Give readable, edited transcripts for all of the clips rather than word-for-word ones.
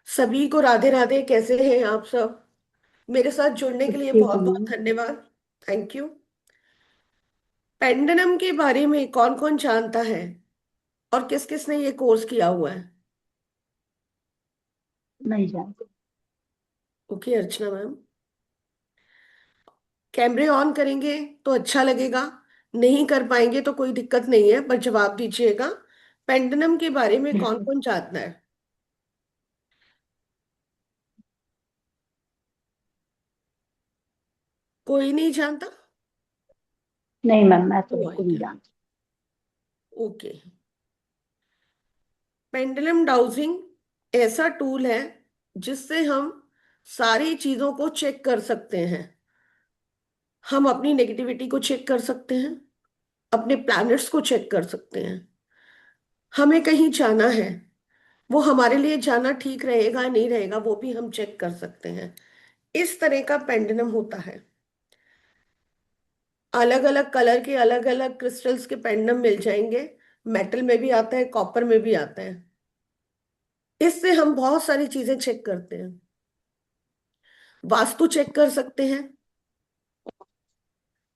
सभी को राधे राधे। कैसे हैं आप सब? मेरे साथ जुड़ने के लिए ठीक बहुत है बहुत मैम। धन्यवाद। Thank you. पेंडुलम के बारे में कौन कौन जानता है और किस किस ने ये कोर्स किया हुआ है? नहीं जानते। ओके अर्चना मैम। कैमरे ऑन करेंगे तो अच्छा लगेगा। नहीं कर पाएंगे तो कोई दिक्कत नहीं है, पर जवाब दीजिएगा। पेंडुलम के बारे में कौन कौन जानता है? कोई नहीं जानता? नहीं मैम, मैं तो ओ बिल्कुल नहीं आइडिया। जानती। ओके। पेंडुलम डाउजिंग ऐसा टूल है जिससे हम सारी चीजों को चेक कर सकते हैं। हम अपनी नेगेटिविटी को चेक कर सकते हैं, अपने प्लैनेट्स को चेक कर सकते हैं। हमें कहीं जाना है, वो हमारे लिए जाना ठीक रहेगा नहीं रहेगा वो भी हम चेक कर सकते हैं। इस तरह का पेंडुलम होता है। अलग अलग कलर के अलग अलग क्रिस्टल्स के पेंडुलम मिल जाएंगे। मेटल में भी आता है, कॉपर में भी आता है। इससे हम बहुत सारी चीजें चेक करते हैं। वास्तु चेक कर सकते हैं,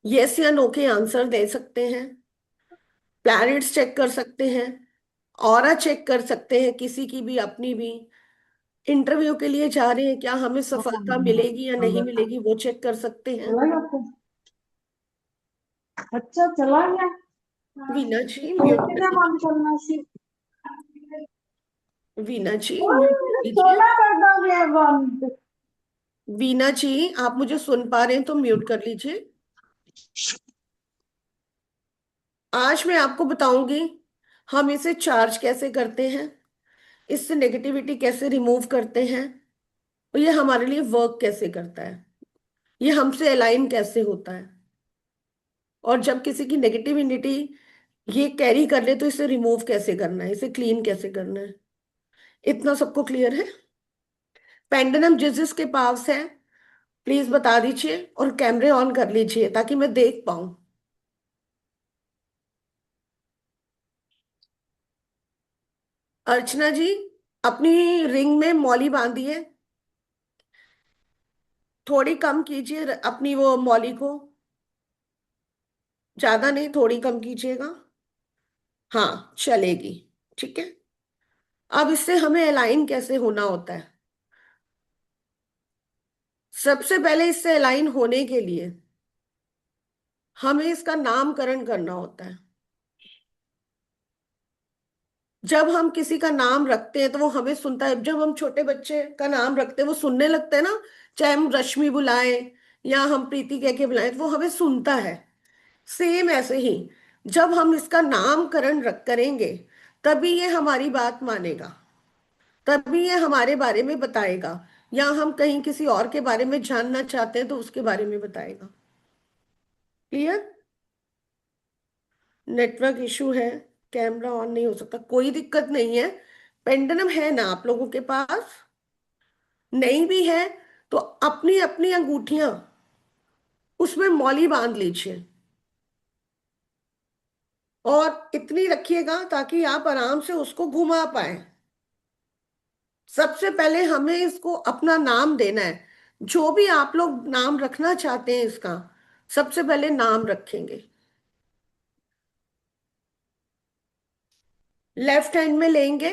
यस या नो के आंसर दे सकते हैं। प्लैनेट्स चेक कर सकते हैं। ऑरा चेक कर सकते हैं, किसी की भी अपनी भी। इंटरव्यू के लिए जा रहे हैं, क्या हमें सफलता मिलेगी या नहीं मिलेगी वो चेक कर सकते हैं। चला गया तो अच्छा चला गया। वीना जी तो म्यूट कर कितना लीजिए। काम करना सी। वीना जी ओए, म्यूट कर मुझे लीजिए। सोना कर दोगे बंद। वीना जी, आप मुझे सुन पा रहे हैं तो म्यूट कर लीजिए। आज मैं आपको बताऊंगी हम इसे चार्ज कैसे करते हैं, इससे नेगेटिविटी कैसे रिमूव करते हैं, और ये हमारे लिए वर्क कैसे करता है, ये हमसे अलाइन कैसे होता है। और जब किसी की नेगेटिविटी ये कैरी कर ले तो इसे रिमूव कैसे करना है, इसे क्लीन कैसे करना है। इतना सबको क्लियर है? पेंडुलम जिस जिसके पास है प्लीज बता दीजिए, और कैमरे ऑन कर लीजिए ताकि मैं देख पाऊं। अर्चना जी, अपनी रिंग में मौली बांधी है, थोड़ी कम कीजिए अपनी वो मौली को। ज्यादा नहीं, थोड़ी कम कीजिएगा। हाँ चलेगी। ठीक है। अब इससे हमें अलाइन कैसे होना होता है? सबसे पहले इससे अलाइन होने के लिए हमें इसका नामकरण करना होता है। जब हम किसी का नाम रखते हैं तो वो हमें सुनता है। जब हम छोटे बच्चे का नाम रखते हैं वो सुनने लगते हैं ना। चाहे हम रश्मि बुलाएं या हम प्रीति कह के बुलाएं तो वो हमें सुनता है। सेम ऐसे ही जब हम इसका नामकरण रख करेंगे तभी ये हमारी बात मानेगा, तभी ये हमारे बारे में बताएगा। या हम कहीं किसी और के बारे में जानना चाहते हैं तो उसके बारे में बताएगा। क्लियर? नेटवर्क इशू है, कैमरा ऑन नहीं हो सकता, कोई दिक्कत नहीं है। पेंडुलम है ना आप लोगों के पास? नहीं भी है तो अपनी अपनी अंगूठियां उसमें मौली बांध लीजिए, और इतनी रखिएगा ताकि आप आराम से उसको घुमा पाए। सबसे पहले हमें इसको अपना नाम देना है। जो भी आप लोग नाम रखना चाहते हैं इसका, सबसे पहले नाम रखेंगे। लेफ्ट हैंड में लेंगे,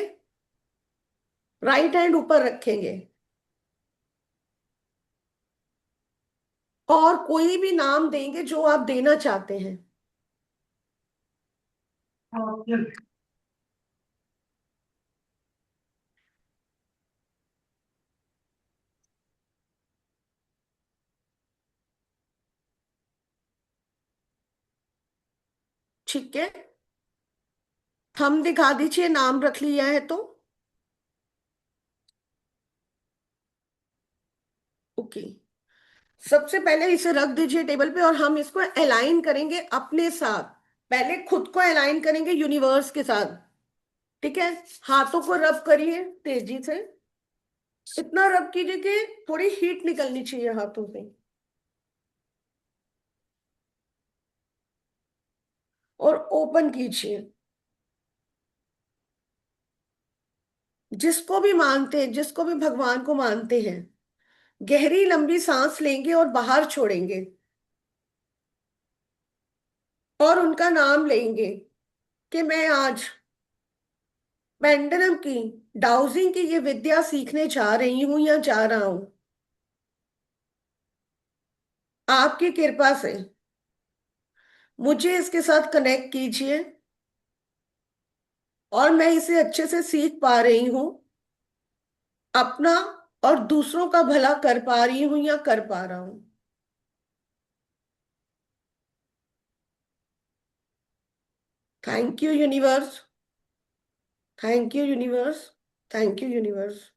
राइट हैंड ऊपर रखेंगे, और कोई भी नाम देंगे जो आप देना चाहते हैं। ठीक है। हम दिखा दीजिए, नाम रख लिया है तो। ओके। सबसे पहले इसे रख दीजिए टेबल पे और हम इसको अलाइन करेंगे अपने साथ। पहले खुद को अलाइन करेंगे यूनिवर्स के साथ। ठीक है। हाथों को रब करिए तेजी से। इतना रब कीजिए कि थोड़ी हीट निकलनी चाहिए हाथों से। और ओपन कीजिए। जिसको भी मानते हैं, जिसको भी भगवान को मानते हैं, गहरी लंबी सांस लेंगे और बाहर छोड़ेंगे, और उनका नाम लेंगे कि मैं आज पेंडुलम की, डाउजिंग की ये विद्या सीखने जा रही हूं या जा रहा हूं। आपकी कृपा से मुझे इसके साथ कनेक्ट कीजिए, और मैं इसे अच्छे से सीख पा रही हूं, अपना और दूसरों का भला कर पा रही हूं या कर पा रहा हूं। Thank you universe. Thank you universe. Thank you universe.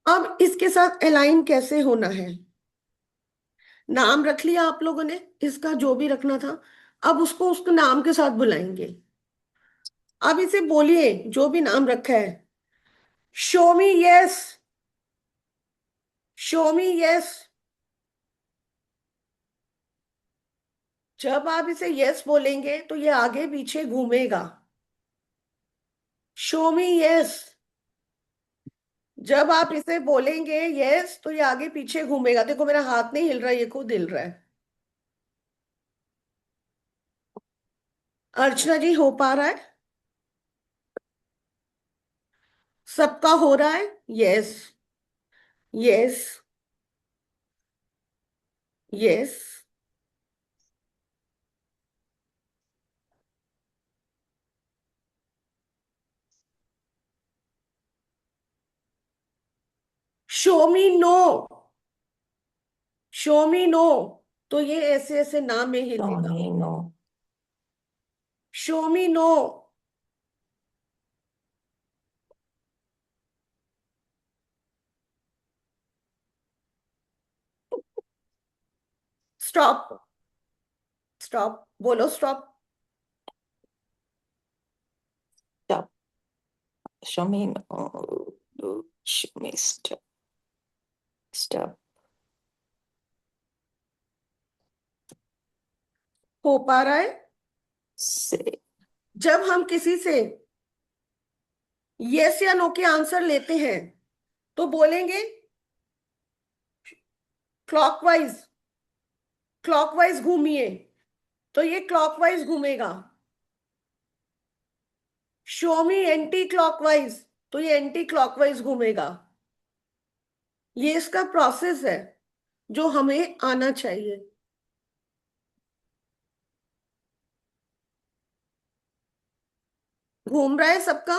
अब इसके साथ अलाइन कैसे होना है? नाम रख लिया आप लोगों ने, इसका जो भी रखना था। अब उसको उसके नाम के साथ बुलाएंगे। अब इसे बोलिए जो भी नाम रखा है। Show me yes. Show me yes. जब आप इसे यस बोलेंगे तो ये आगे पीछे घूमेगा। Show me yes. जब आप इसे बोलेंगे यस तो ये आगे पीछे घूमेगा। देखो मेरा हाथ नहीं हिल रहा, ये खुद हिल रहा है। अर्चना जी, हो पा रहा है? सबका हो रहा है? Yes. Yes. Yes. Show me know. Show me know, तो ये ऐसे ऐसे ना में हिलेगा। Tony, no. Show me know. Stop. Stop बोलो, stop. Stop. Show me, no. Show me, stop. Stop. हो पा रहा है? Say. जब हम किसी से यस या नो के आंसर लेते हैं तो बोलेंगे क्लॉकवाइज। क्लॉकवाइज घूमिए, तो ये क्लॉकवाइज घूमेगा। शो मी एंटी क्लॉकवाइज, तो ये एंटी क्लॉकवाइज घूमेगा। ये इसका प्रोसेस है जो हमें आना चाहिए। घूम रहा है सबका?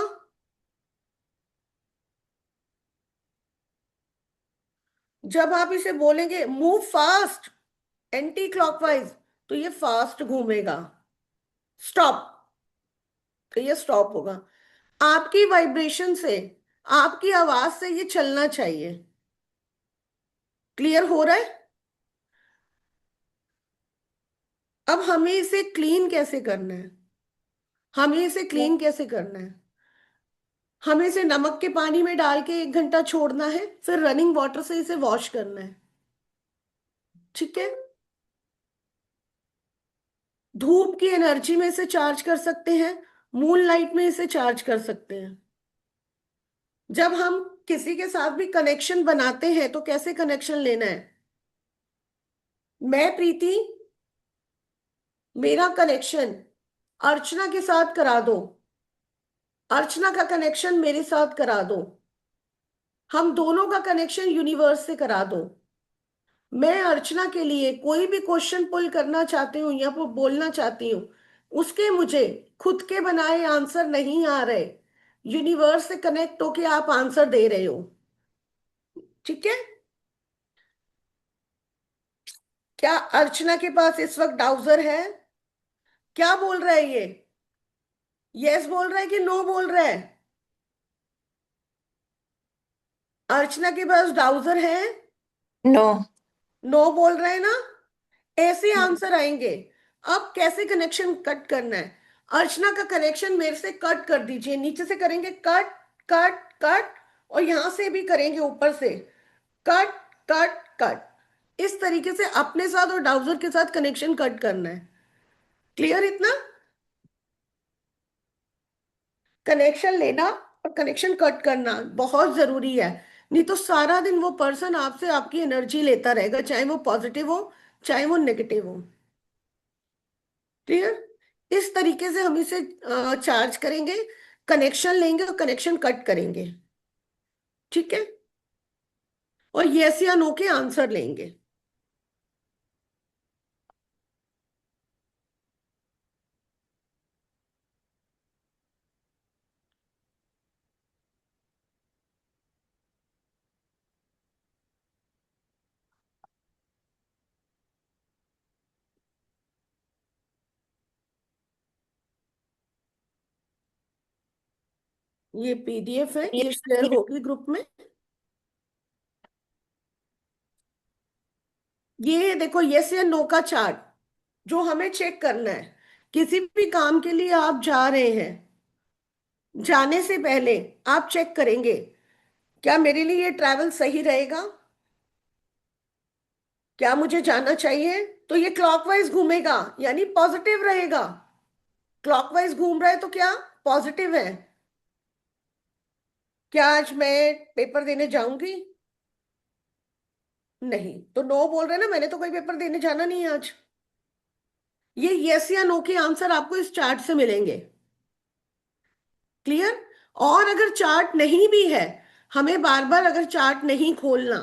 जब आप इसे बोलेंगे मूव फास्ट एंटी क्लॉकवाइज, तो ये फास्ट घूमेगा। स्टॉप, तो ये स्टॉप होगा। आपकी वाइब्रेशन से, आपकी आवाज से ये चलना चाहिए। क्लियर हो रहा है? अब हमें इसे क्लीन कैसे करना है? हमें इसे क्लीन कैसे करना है? हमें इसे नमक के पानी में डाल के 1 घंटा छोड़ना है, फिर रनिंग वाटर से इसे वॉश करना है। ठीक है? धूप की एनर्जी में इसे चार्ज कर सकते हैं, मून लाइट में इसे चार्ज कर सकते हैं। जब हम किसी के साथ भी कनेक्शन बनाते हैं तो कैसे कनेक्शन लेना है? मैं प्रीति, मेरा कनेक्शन अर्चना के साथ करा दो, अर्चना का कनेक्शन मेरे साथ करा दो, हम दोनों का कनेक्शन यूनिवर्स से करा दो। मैं अर्चना के लिए कोई भी क्वेश्चन पुल करना चाहती हूँ या वो बोलना चाहती हूँ, उसके मुझे खुद के बनाए आंसर नहीं आ रहे। यूनिवर्स से कनेक्ट होके आप आंसर दे रहे हो। ठीक है? क्या अर्चना के पास इस वक्त डाउजर है? क्या बोल रहा है ये? यस बोल रहा है कि नो बोल रहा है? अर्चना के पास डाउजर है? No. नो बोल रहा है ना? ऐसे आंसर आएंगे। अब कैसे कनेक्शन कट करना है? अर्चना का कनेक्शन मेरे से कट कर दीजिए, नीचे से करेंगे कट, कट, कट, और यहां से भी करेंगे ऊपर से कट, कट, कट। इस तरीके से अपने साथ और डाउजर के साथ कनेक्शन कट करना है। क्लियर इतना? कनेक्शन लेना और कनेक्शन कट करना बहुत जरूरी है। नहीं तो सारा दिन वो पर्सन आपसे आपकी एनर्जी लेता रहेगा, चाहे वो पॉजिटिव हो चाहे वो नेगेटिव हो। क्लियर? इस तरीके से हम इसे चार्ज करेंगे, कनेक्शन लेंगे और कनेक्शन कट करेंगे। ठीक है? और यस या नो के आंसर लेंगे। ये पीडीएफ है, ये शेयर होगी ग्रुप में। ये देखो यस या नो का चार्ट जो हमें चेक करना है। किसी भी काम के लिए आप जा रहे हैं, जाने से पहले आप चेक करेंगे क्या मेरे लिए ये ट्रैवल सही रहेगा, क्या मुझे जाना चाहिए। तो ये क्लॉकवाइज घूमेगा यानी पॉजिटिव रहेगा। क्लॉकवाइज घूम रहा है तो क्या पॉजिटिव है। क्या आज मैं पेपर देने जाऊंगी? नहीं, तो नो बोल रहे हैं ना, मैंने तो कोई पेपर देने जाना नहीं है आज। ये यस या नो के आंसर आपको इस चार्ट से मिलेंगे। क्लियर? और अगर चार्ट नहीं भी है, हमें बार बार अगर चार्ट नहीं खोलना,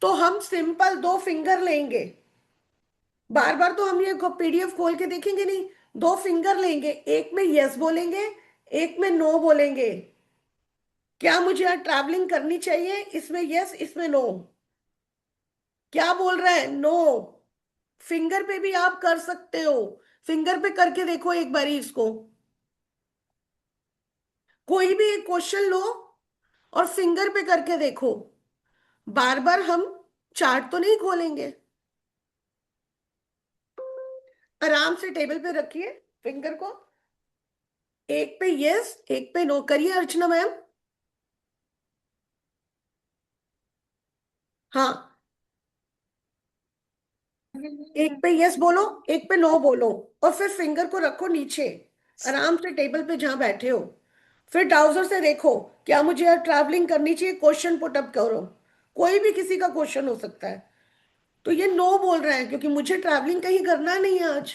तो हम सिंपल दो फिंगर लेंगे। बार बार तो हम ये पीडीएफ खोल के देखेंगे नहीं। दो फिंगर लेंगे, एक में यस बोलेंगे, एक में नो बोलेंगे। क्या मुझे यहाँ ट्रैवलिंग करनी चाहिए? इसमें यस, इसमें नो। क्या बोल रहा है? नो। फिंगर पे भी आप कर सकते हो। फिंगर पे करके देखो एक बारी इसको। कोई भी एक क्वेश्चन लो और फिंगर पे करके देखो। बार बार हम चार्ट तो नहीं खोलेंगे। आराम से टेबल पे रखिए फिंगर को। एक पे यस, एक पे नो करिए अर्चना मैम। हाँ, एक पे यस बोलो, एक पे नो बोलो, और फिर फिंगर को रखो नीचे आराम से टेबल पे जहां बैठे हो। फिर ट्राउजर से देखो क्या मुझे यार ट्रैवलिंग करनी चाहिए, क्वेश्चन पुट अप करो। कोई भी किसी का क्वेश्चन हो सकता है। तो ये नो बोल रहा है क्योंकि मुझे ट्रैवलिंग कहीं करना नहीं है आज।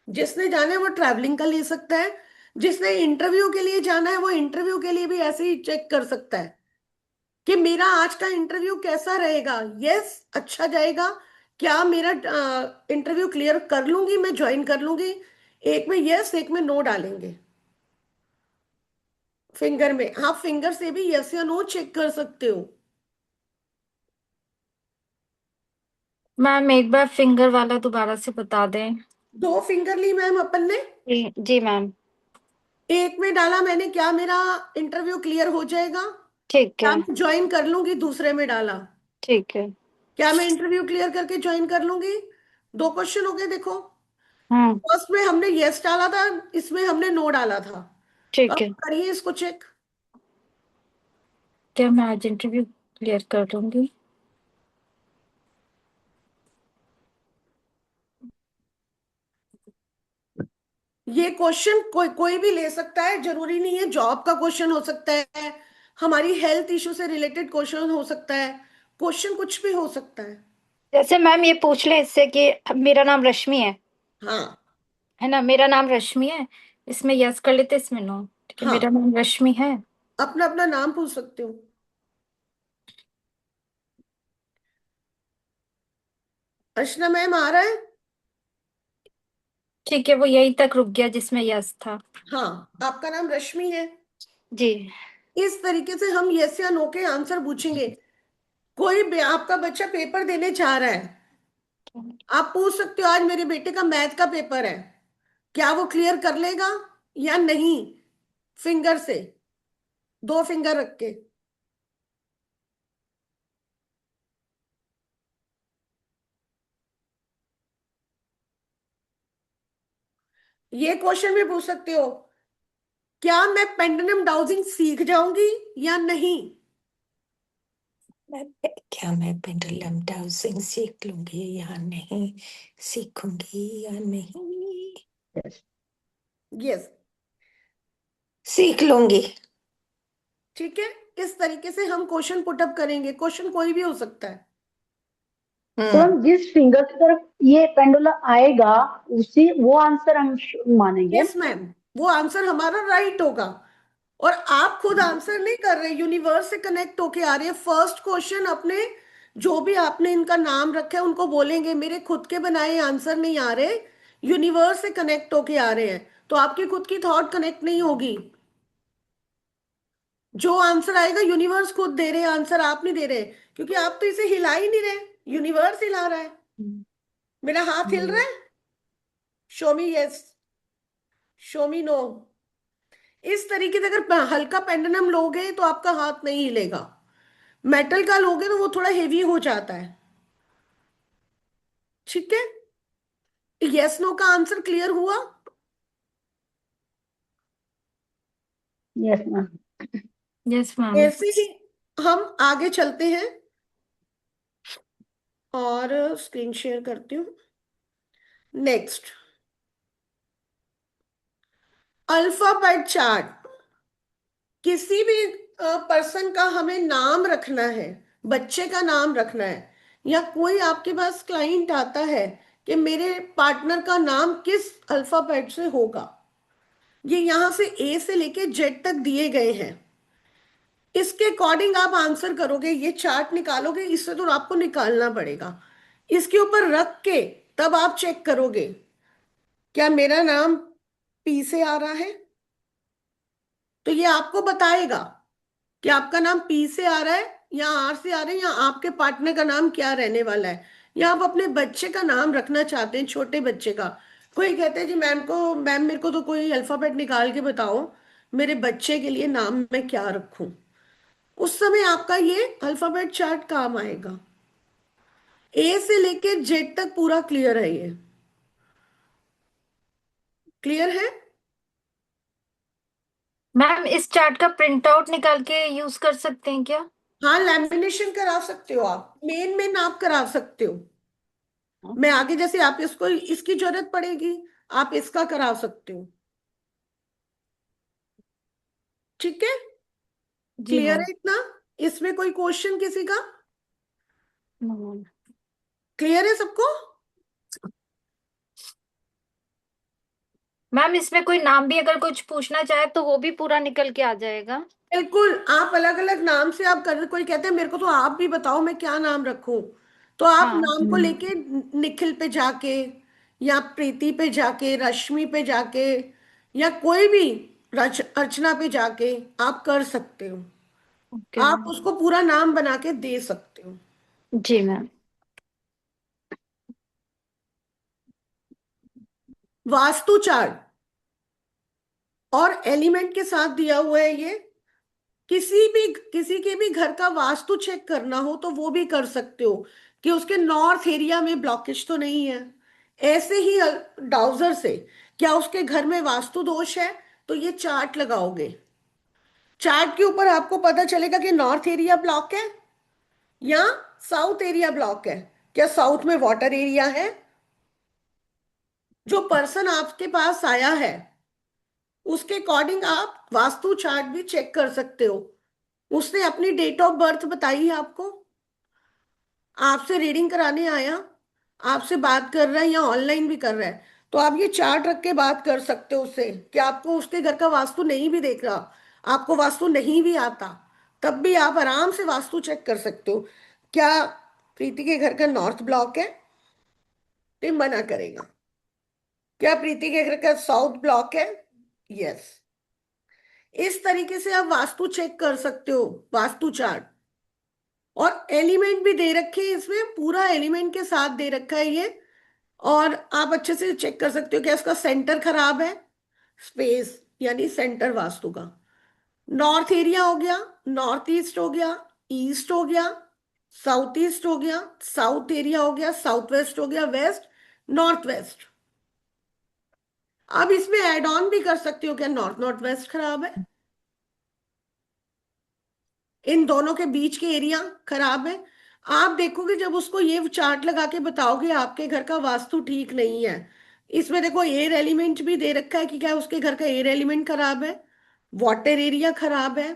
जिसने जाना है वो ट्रैवलिंग का ले सकता है, जिसने इंटरव्यू के लिए जाना है वो इंटरव्यू के लिए भी ऐसे ही चेक कर सकता है कि मेरा आज का इंटरव्यू कैसा रहेगा। यस, अच्छा जाएगा। क्या मेरा इंटरव्यू क्लियर कर लूंगी, मैं ज्वाइन कर लूंगी। एक में यस, एक में नो डालेंगे फिंगर में। आप फिंगर से भी यस या नो चेक कर सकते हो। मैम एक बार फिंगर वाला दोबारा से बता दें। दो फिंगर ली मैम अपन ने। जी जी मैम। एक में डाला मैंने, क्या मेरा इंटरव्यू क्लियर हो जाएगा, ठीक क्या है। मैं ज्वाइन कर लूंगी। दूसरे में डाला, ठीक है। क्या मैं इंटरव्यू क्लियर करके ज्वाइन कर लूंगी। दो क्वेश्चन हो गए देखो। हाँ। फर्स्ट में हमने यस डाला था, इसमें हमने नो डाला था। ठीक अब है। करिए इसको चेक। क्या मैं आज इंटरव्यू क्लियर कर लूंगी? ये क्वेश्चन कोई कोई भी ले सकता है, जरूरी नहीं है। जॉब का क्वेश्चन हो सकता है, हमारी हेल्थ इशू से रिलेटेड क्वेश्चन हो सकता है, क्वेश्चन कुछ भी हो सकता है। जैसे मैम ये पूछ ले इससे कि मेरा नाम रश्मि हाँ। है ना, मेरा नाम रश्मि है। इसमें यस कर लेते, इसमें नो। ठीक है, मेरा हाँ, नाम रश्मि है। अपना अपना नाम पूछ सकते हो। अर्चना मैम आ रहा है? ठीक है, वो यहीं तक रुक गया जिसमें यस था। हाँ, आपका नाम रश्मि है। जी। इस तरीके से हम यस या नो के आंसर पूछेंगे। कोई भी आपका बच्चा पेपर देने जा रहा है, आप पूछ सकते हो आज मेरे बेटे का मैथ का पेपर है, क्या वो क्लियर कर लेगा या नहीं। फिंगर से, दो फिंगर रख के। ये क्वेश्चन भी पूछ सकते हो, क्या मैं पेंडुलम डाउजिंग सीख जाऊंगी या नहीं। क्या मैं पेंडुलम डाउजिंग सीख लूंगी या नहीं, सीखूंगी या नहीं? यस। सीख लूंगी। ठीक है। इस तरीके से हम क्वेश्चन पुटअप करेंगे, क्वेश्चन कोई भी हो सकता है। तो हम्म। हम जिस फिंगर की तरफ ये पेंडुलम आएगा, उसी वो आंसर हम मानेंगे। यस मैम, वो आंसर हमारा राइट होगा। और आप खुद आंसर नहीं कर रहे, यूनिवर्स से कनेक्ट होके आ रहे हैं। फर्स्ट क्वेश्चन अपने, जो भी आपने इनका नाम रखा है उनको बोलेंगे मेरे खुद के बनाए आंसर नहीं आ रहे, यूनिवर्स से कनेक्ट होके आ रहे हैं। तो आपकी खुद की थॉट कनेक्ट नहीं होगी। जो आंसर आएगा यूनिवर्स खुद दे रहे हैं आंसर, आप नहीं दे रहे, क्योंकि आप तो इसे हिला ही नहीं रहे, यूनिवर्स हिला रहा है। हम्म, मेरा हाथ हिल रहा हम्म, है। Show me yes, show me know. इस तरीके से अगर हल्का पेंडुलम लोगे तो आपका हाथ नहीं हिलेगा। मेटल का लोगे तो वो थोड़ा हेवी हो जाता है। ठीक है। यस नो का आंसर क्लियर हुआ। Yes ma'am. Yes ma'am. ऐसे ही हम आगे चलते हैं, और स्क्रीन शेयर करती हूँ। Next, alphabet chart. किसी भी पर्सन का हमें नाम रखना है, बच्चे का नाम रखना है, या कोई आपके पास क्लाइंट आता है कि मेरे पार्टनर का नाम किस अल्फाबेट से होगा। ये यहां से ए से लेके जेड तक दिए गए हैं। इसके अकॉर्डिंग आप आंसर करोगे, ये चार्ट निकालोगे, इससे तो आपको निकालना पड़ेगा। इसके ऊपर रख के तब आप चेक करोगे क्या मेरा नाम पी से आ रहा है। तो ये आपको बताएगा कि आपका नाम पी से आ रहा है या आर से आ रहा है, या आपके पार्टनर का नाम क्या रहने वाला है, या आप अपने बच्चे का नाम रखना चाहते हैं, छोटे बच्चे का। कोई कहते हैं जी मैम मेरे को तो कोई अल्फाबेट निकाल के बताओ, मेरे बच्चे के लिए नाम मैं क्या रखूं। उस समय आपका ये अल्फाबेट चार्ट काम आएगा। ए से लेके जेड तक पूरा क्लियर है ये। क्लियर है। मैम इस चार्ट का प्रिंट आउट निकाल के यूज कर सकते हैं क्या? हाँ, लैमिनेशन करा सकते हो, आप मेन में नाप करा सकते हो। हाँ, मैं आगे जैसे आप इसको, इसकी जरूरत पड़ेगी, आप इसका करा सकते हो। ठीक है। जी क्लियर मैम। है इतना। इसमें कोई क्वेश्चन किसी का? मैम। क्लियर है सबको। मैम इसमें कोई नाम भी अगर कुछ पूछना चाहे तो वो भी पूरा निकल के आ जाएगा? बिल्कुल, आप अलग अलग नाम से आप कर, कोई कहते हैं मेरे को तो आप भी बताओ मैं क्या नाम रखूं, तो आप हाँ। नाम को लेके निखिल पे जाके, या प्रीति पे जाके, रश्मि पे जाके, या कोई भी अर्चना पे जाके आप कर सकते हो। ओके आप मैम। उसको पूरा नाम बना के दे सकते हो। जी मैम। वास्तु चार्ट और एलिमेंट के साथ दिया हुआ है ये। किसी के भी घर का वास्तु चेक करना हो तो वो भी कर सकते हो कि उसके नॉर्थ एरिया में ब्लॉकेज तो नहीं है। ऐसे ही डाउजर से क्या उसके घर में वास्तु दोष है, तो ये चार्ट लगाओगे। चार्ट के ऊपर आपको पता चलेगा कि नॉर्थ एरिया ब्लॉक है या साउथ एरिया ब्लॉक है। क्या साउथ में वाटर एरिया है। जो पर्सन आपके पास आया है उसके अकॉर्डिंग आप वास्तु चार्ट भी चेक कर सकते हो। उसने अपनी डेट ऑफ बर्थ बताई है आपको, आपसे रीडिंग कराने आया, आपसे बात कर रहा है या ऑनलाइन भी कर रहा है, तो आप ये चार्ट रख के बात कर सकते हो उससे कि आपको उसके घर का वास्तु नहीं भी देख रहा, आपको वास्तु नहीं भी आता, तब भी आप आराम से वास्तु चेक कर सकते हो। क्या प्रीति के घर का नॉर्थ ब्लॉक है, तो ये मना करेगा। क्या प्रीति के घर का साउथ ब्लॉक है, यस। इस तरीके से आप वास्तु चेक कर सकते हो, वास्तु चार्ट। और एलिमेंट भी दे रखे हैं इसमें, पूरा एलिमेंट के साथ दे रखा है ये। और आप अच्छे से चेक कर सकते हो कि इसका सेंटर खराब है, स्पेस यानी सेंटर वास्तु का। नॉर्थ एरिया हो गया, नॉर्थ ईस्ट हो गया, ईस्ट हो गया, साउथ ईस्ट हो गया, साउथ एरिया हो गया, साउथ वेस्ट हो गया, वेस्ट, नॉर्थ वेस्ट। अब इसमें ऐड ऑन भी कर सकते हो क्या नॉर्थ नॉर्थ वेस्ट खराब है, इन दोनों के बीच के एरिया खराब है। आप देखोगे जब उसको ये चार्ट लगा के बताओगे आपके घर का वास्तु ठीक नहीं है। इसमें देखो एयर एलिमेंट भी दे रखा है कि क्या उसके घर का एयर एलिमेंट खराब है, वाटर एरिया खराब है,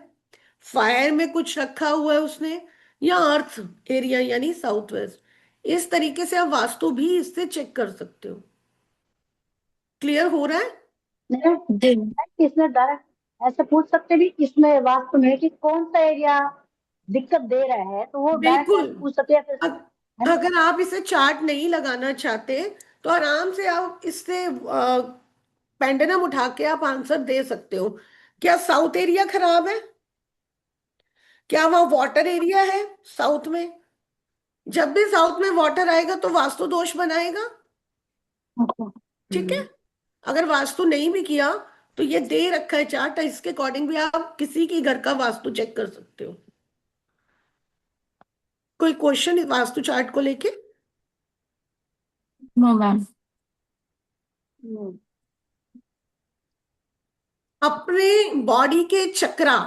फायर में कुछ रखा हुआ है उसने, या अर्थ एरिया यानी साउथ वेस्ट। इस तरीके से आप वास्तु भी इससे चेक कर सकते हो। क्लियर हो रहा है? जी। इसमें डायरेक्ट ऐसे पूछ सकते भी इसमें वास्तु में कि कौन सा एरिया दिक्कत दे रहा है, तो वो डायरेक्ट बिल्कुल। ऐसे पूछ सकते हैं, या फिर है ना। अगर आप इसे चार्ट नहीं लगाना चाहते तो आराम से आप इससे पेंडुलम उठा के आप आंसर दे सकते हो। क्या साउथ एरिया खराब है? क्या वह वाटर एरिया है साउथ में? जब भी साउथ में वाटर आएगा तो वास्तु दोष बनाएगा। अच्छा। ठीक है। अगर वास्तु नहीं भी किया तो ये दे रखा है चार्ट, इसके अकॉर्डिंग भी आप किसी की घर का वास्तु चेक कर सकते हो। कोई क्वेश्चन वास्तु चार्ट को लेके? No ma'am. हम्म, अपने बॉडी के चक्रा,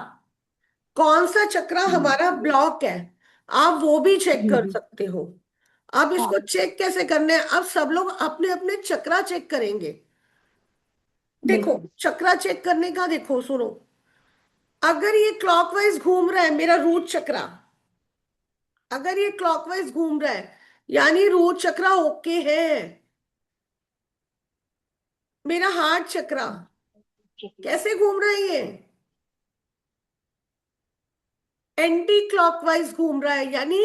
कौन सा चक्रा हम्म, हमारा ब्लॉक है, आप वो भी चेक कर हम्म, सकते हो। अब हाँ, इसको चेक कैसे करना है? अब सब लोग अपने अपने चक्रा चेक करेंगे। देखो, बिल्कुल। चक्रा चेक करने का, देखो सुनो। अगर ये क्लॉकवाइज घूम रहा है मेरा रूट चक्रा, अगर ये क्लॉकवाइज घूम रहा है यानी रूट चक्रा ओके है। मेरा हार्ट चक्रा कैसे घूम रहा है? ये एंटी क्लॉकवाइज घूम रहा है यानी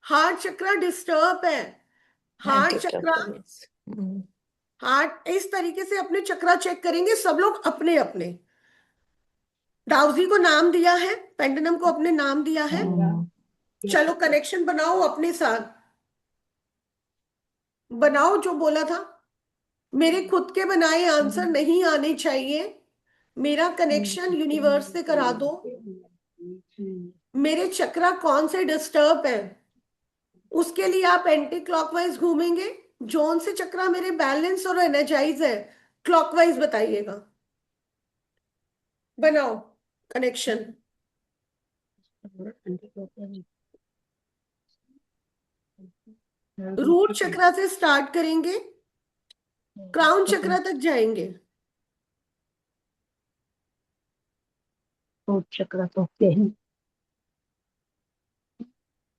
हार्ट चक्रा डिस्टर्ब है। हार्ट एंटी चक्रा, क्लॉकवाइज। हार्ट, इस तरीके से अपने चक्रा चेक करेंगे सब लोग अपने अपने। डाउजी को नाम दिया है, पेंडुलम को अपने नाम दिया है। चलो कनेक्शन बनाओ अपने साथ, बनाओ जो बोला था। मेरे खुद के बनाए आंसर नहीं आने चाहिए। मेरा कनेक्शन यूनिवर्स से करा दो। मेरे चक्रा कौन से डिस्टर्ब है, उसके लिए आप एंटी क्लॉकवाइज घूमेंगे। जौन से चक्रा मेरे बैलेंस और एनर्जाइज है, क्लॉकवाइज बताइएगा। बनाओ कनेक्शन। रूट चक्रा से स्टार्ट करेंगे, क्राउन चक्रा तक जाएंगे। तो चक्र तो ओके है।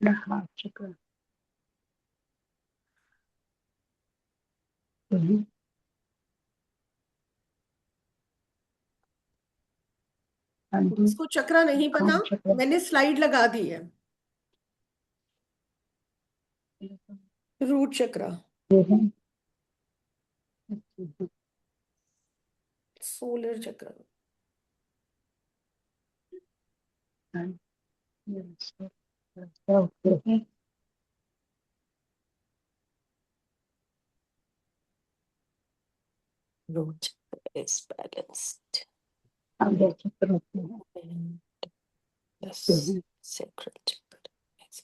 हाँ, चक्र तो है। हाँ जी। इसको चक्रा नहीं पता, कौन चक्र मैंने स्लाइड लगा दी है। रूट चक्रा, ये है। सोलर चक्रा, हाँ, ये सब ओके है। Root is balanced अब ये चक्र ओके है। and ये this है। sacral chakra is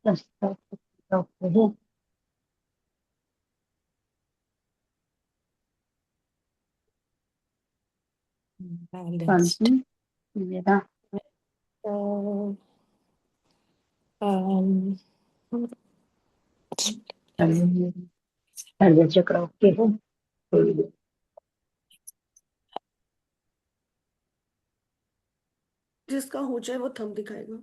सब ओके है। हाँ balanced. जी। ये ना। Uh, um, ये चक्र ओके है। जिसका हो जाए वो थंब दिखाएगा।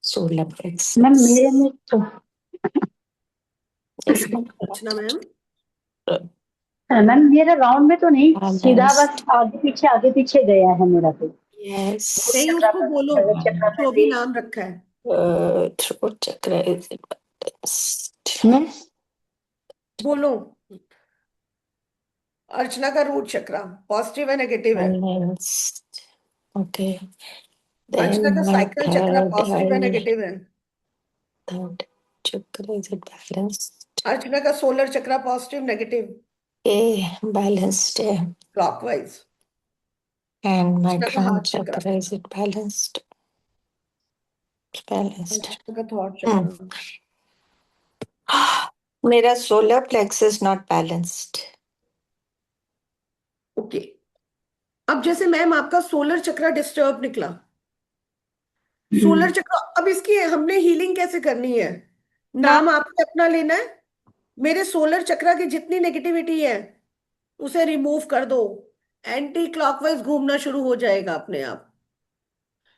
solar ma'am plexus. मेरे में तो इसका अर्चना मैम, मैम मेरा राउंड में तो नहीं, सीधा बस balanced. आगे पीछे गया है मेरा तो। Yes. नहीं चक्रा उसको पर बोलो चक्रा में जो भी भी नाम रखा है। Throat chakra is balanced. मैं बोलो। अर्चना का रूट चक्रा पॉजिटिव है नेगेटिव है? Balanced. Okay. अर्चना Then का my साइकिल चक्रा पॉजिटिव है eye. नेगेटिव है? Third chakra is it balanced? अर्चना का solar chakra positive negative? Balanced. Clockwise. And my अर्चना का crown heart chakra, chakra is it balanced? It's balanced. अर्चना का thought Hmm. चक्रा। मेरा solar plexus not balanced. Okay. अब जैसे ma'am आपका solar चक्रा disturb निकला, solar चक्र, अब इसकी हमने हीलिंग कैसे करनी है? मैम नाम आपने अपना लेना है। मेरे सोलर चक्र की जितनी नेगेटिविटी है उसे रिमूव कर दो। एंटी क्लॉकवाइज घूमना शुरू हो जाएगा अपने आप।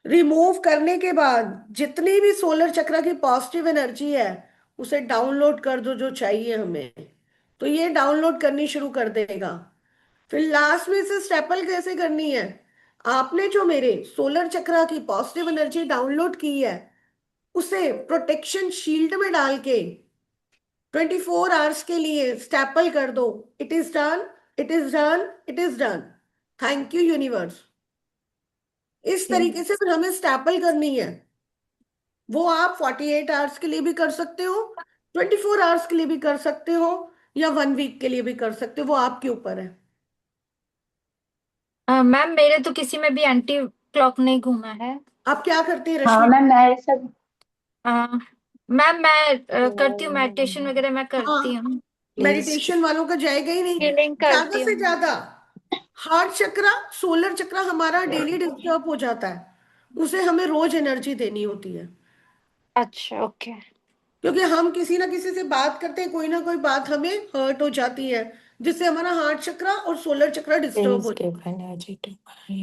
रिमूव करने के बाद जितनी भी सोलर चक्र की पॉजिटिव एनर्जी है उसे डाउनलोड कर दो जो चाहिए हमें। तो ये डाउनलोड करनी शुरू कर देगा। फिर लास्ट में इसे स्टेपल कैसे करनी है? आपने जो मेरे सोलर चक्र की पॉजिटिव एनर्जी डाउनलोड की है उसे प्रोटेक्शन शील्ड में डाल के 24 आवर्स के लिए स्टेपल कर दो। It is done, it is done, it is done. Thank you universe. इस तरीके से फिर हमें स्टेपल करनी है। वो आप 48 आवर्स के लिए भी कर सकते हो, 24 आवर्स के लिए भी कर सकते हो, या 1 वीक के लिए भी कर सकते हो, वो आपके ऊपर है। मैम मेरे तो किसी में भी एंटी क्लॉक नहीं घूमा है। आप क्या करते हैं हाँ रश्मि? मैम, मैं सब अ, मैम मैं करती हूँ, मेडिटेशन वगैरह मैं करती हाँ, हूँ। प्लीज मेडिटेशन वालों का जाएगा ही नहीं। फीलिंग ज्यादा करती से हूँ। ज्यादा हार्ट चक्र, सोलर चक्र हमारा डेली डिस्टर्ब हो जाता है, उसे हमें रोज एनर्जी देनी होती है। अच्छा ओके। क्योंकि हम किसी ना किसी से बात करते हैं, कोई ना कोई बात हमें हर्ट हो जाती है, जिससे हमारा हार्ट चक्र और सोलर चक्र डिस्टर्ब हो जाता give energy to my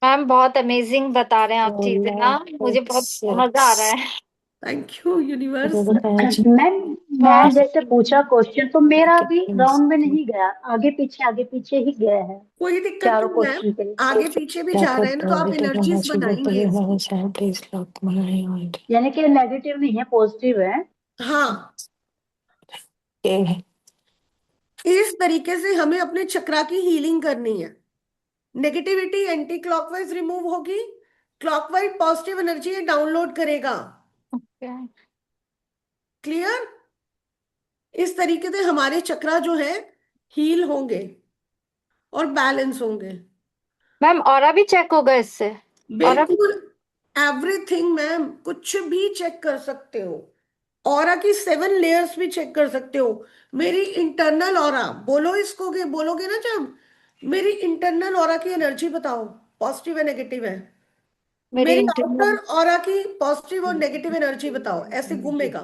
ma'am बहुत अमेजिंग बता रहे हैं आप चीजें ना, solar मुझे बहुत मजा आ रहा plexus. है। है। Thank you universe. The energy ma'am, मैं बहुत जैसे पूछा क्वेश्चन तो मेरा it भी brings राउंड में to नहीं गया, आगे पीछे ही गया है कोई दिक्कत चारों नहीं है। क्वेश्चन के। आगे पीछे भी जा like a रहे हैं ना तो आप positive एनर्जीज energy that बनाएंगे the इसकी। Himalayan please lock my mind. यानी कि नेगेटिव नहीं है, पॉजिटिव है। हाँ, Okay. इस तरीके से हमें अपने चक्रा की हीलिंग करनी है। नेगेटिविटी एंटी क्लॉकवाइज रिमूव होगी, क्लॉकवाइज पॉजिटिव एनर्जी डाउनलोड करेगा। Okay clear? इस तरीके से हमारे चक्रा जो है हील होंगे और बैलेंस होंगे। मैम ऑरा भी चेक होगा इससे? ऑरा भी? बिल्कुल, एवरीथिंग मैम, कुछ भी चेक कर सकते हो। ऑरा की 7 लेयर्स भी चेक कर सकते हो। मेरी इंटरनल ऑरा, बोलो इसको कि बोलोगे ना जब, मेरी इंटरनल ऑरा की एनर्जी बताओ, पॉजिटिव है नेगेटिव है। मेरी मेरी इंटरनल आउटर ऑरा की पॉजिटिव और नेगेटिव एनर्जी बताओ, ऐसे घूमेगा।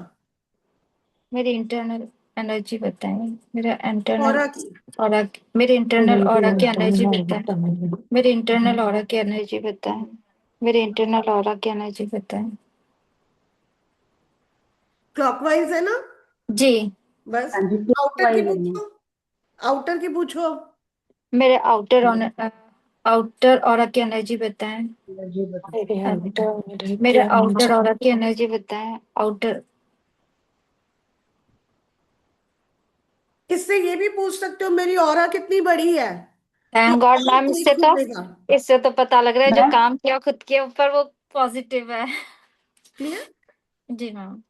मेरी इंटरनल एनर्जी बताएं। मेरा इंटरनल ऑरा की, ऑरा, मेरे इंटरनल Maybe ऑरा की one एनर्जी time I बताएं। would come. मेरे इंटरनल ऑरा की एनर्जी बताएं। मेरे इंटरनल ऑरा की एनर्जी बताएं। क्लॉकवाइज है ना? जी। बस। हाँ जी, आउटर की क्लॉकवाइज है। पूछो, आउटर की पूछो। मेरे आउटर ऑरा की एनर्जी बताएं। एनर्जी बताओ। Maybe I would मेरे direct आउटर energy. ऑरा की एनर्जी बताएं। आउटर। इससे ये भी पूछ सकते हो मेरी ऑरा कितनी बड़ी है, तो थैंक गॉड और मैम, तेज घूमेगा। इससे तो पता लग रहा है जो मैम, काम किया खुद के ऊपर वो पॉजिटिव है। क्लियर? जी मैम।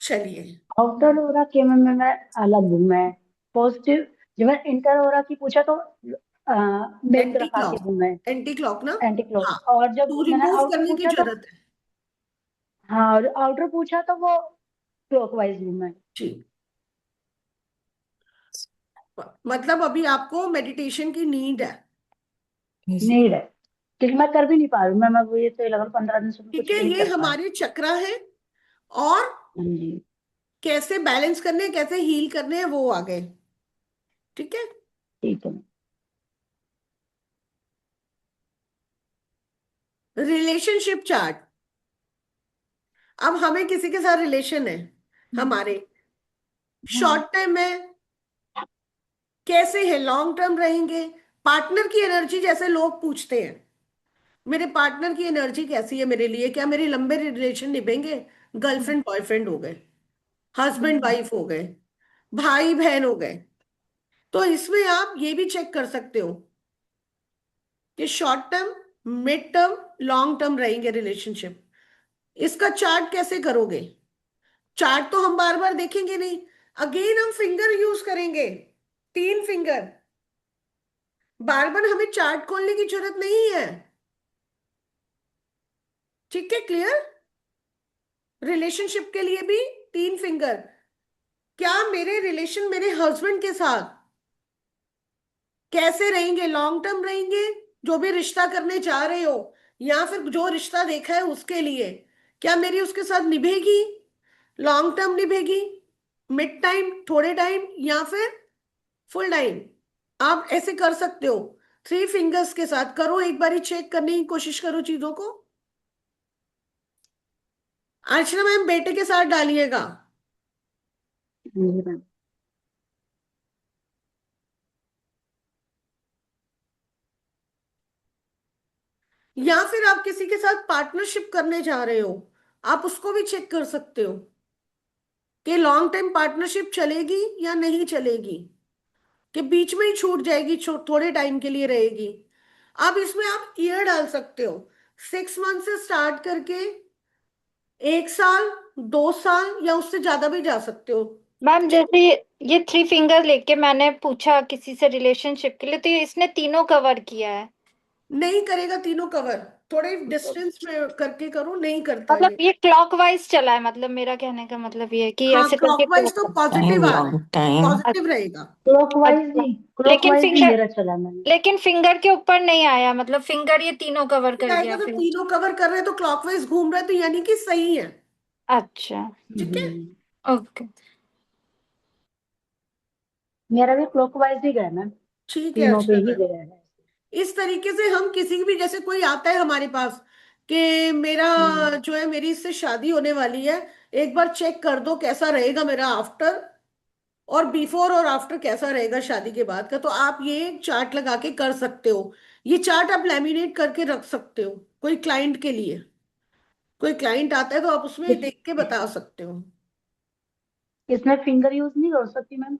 चलिए। आउटर ओरा के में मैं अलग हूँ। मैं पॉजिटिव, जब मैं इंटर ओरा की पूछा तो मेरी एंटी तरफ आके क्लॉक, हूँ मैं, एंटी क्लॉक ना? Anti clock. हाँ, और जब तो मैंने रिमूव आउटर करने की पूछा तो, जरूरत है। हाँ, और आउटर पूछा तो वो क्लॉकवाइज हूँ मैं। जी, मतलब अभी आपको मेडिटेशन की नीड है। नीड है, क्योंकि मैं कर भी नहीं पा रही हूँ। मैं वो ये तो लगभग 15 दिन से मैं ठीक कुछ है, भी नहीं ये कर पा रही। हमारे चक्र है, और हाँ जी। कैसे बैलेंस करने हैं, कैसे हील करने हैं वो आ गए। ठीक है। ठीक है। Relationship chart. अब हमें किसी के साथ रिलेशन है हमारे, हाँ। शॉर्ट टाइम में कैसे है, लॉन्ग टर्म रहेंगे। पार्टनर की एनर्जी जैसे लोग पूछते हैं, मेरे पार्टनर की एनर्जी कैसी है मेरे लिए, क्या मेरे लंबे रिलेशन निभेंगे? गर्लफ्रेंड बॉयफ्रेंड हो गए, हस्बैंड वाइफ हो गए, भाई बहन हो गए। तो इसमें आप ये भी चेक कर सकते हो कि short term, mid term, long term रहेंगे रिलेशनशिप। इसका चार्ट कैसे करोगे? चार्ट तो हम बार बार देखेंगे नहीं, अगेन हम फिंगर यूज करेंगे, 3 फिंगर। बार बार हमें चार्ट खोलने की जरूरत नहीं है। ठीक है, क्लियर? रिलेशनशिप के लिए भी 3 फिंगर। क्या मेरे रिलेशन मेरे हस्बैंड के साथ कैसे रहेंगे, लॉन्ग टर्म रहेंगे, जो भी रिश्ता करने जा रहे हो या फिर जो रिश्ता देखा है उसके लिए, क्या मेरी उसके साथ निभेगी, लॉन्ग टर्म निभेगी, मिड टाइम, थोड़े टाइम, या फिर फुल टाइम। आप ऐसे कर सकते हो, थ्री फिंगर्स के साथ करो, एक बारी चेक करने की कोशिश करो चीजों को। अर्चना मैम बेटे के साथ डालिएगा। जी मैम। या फिर आप किसी के साथ पार्टनरशिप करने जा रहे हो, आप उसको भी चेक कर सकते हो कि लॉन्ग टाइम पार्टनरशिप चलेगी या नहीं चलेगी, कि बीच में ही छूट जाएगी, थोड़े टाइम के लिए रहेगी। अब इसमें आप ईयर डाल सकते हो, 6 मंथ से स्टार्ट करके 1 साल, 2 साल, या उससे ज्यादा भी जा सकते हो। मैम जैसे ये थ्री फिंगर लेके मैंने पूछा किसी से रिलेशनशिप के लिए, तो ये इसने तीनों कवर किया है। नहीं करेगा तीनों कवर, थोड़े डिस्टेंस में करके करो, नहीं करता मतलब ये। ये क्लॉकवाइज चला है, मतलब मेरा कहने का मतलब ये है कि हाँ ऐसे करके क्लॉकवाइज तो clock-। पॉजिटिव टाइम, आ रहा है, लॉन्ग टाइम। पॉजिटिव रहेगा। क्लॉकवाइज अच्छा, ही, लेकिन क्लॉकवाइज ही फिंगर, मेरा चला मैंने। लेकिन फिंगर के ऊपर नहीं आया, मतलब फिंगर ये तीनों कवर कर आएगा गया तो फिर। तीनों कवर कर रहे हैं, तो क्लॉकवाइज घूम रहा है, तो यानी कि सही है। अच्छा। ठीक है। ओके। मेरा भी क्लॉकवाइज ही गया मैम, ठीक है तीनों पे अर्चना ही मैम। गया है। इस तरीके से हम किसी भी, जैसे कोई आता है हमारे पास कि मेरा हम्म, जो है, मेरी इससे शादी होने वाली है, एक बार चेक कर दो कैसा रहेगा मेरा आफ्टर, और बिफोर और आफ्टर कैसा रहेगा शादी के बाद का, तो आप ये चार्ट लगा के कर सकते हो। ये चार्ट आप लैमिनेट करके रख सकते हो, कोई क्लाइंट के लिए, कोई क्लाइंट आता है तो आप उसमें इस, देख के बता सकते हो। इसमें फिंगर यूज नहीं कर सकती मैम?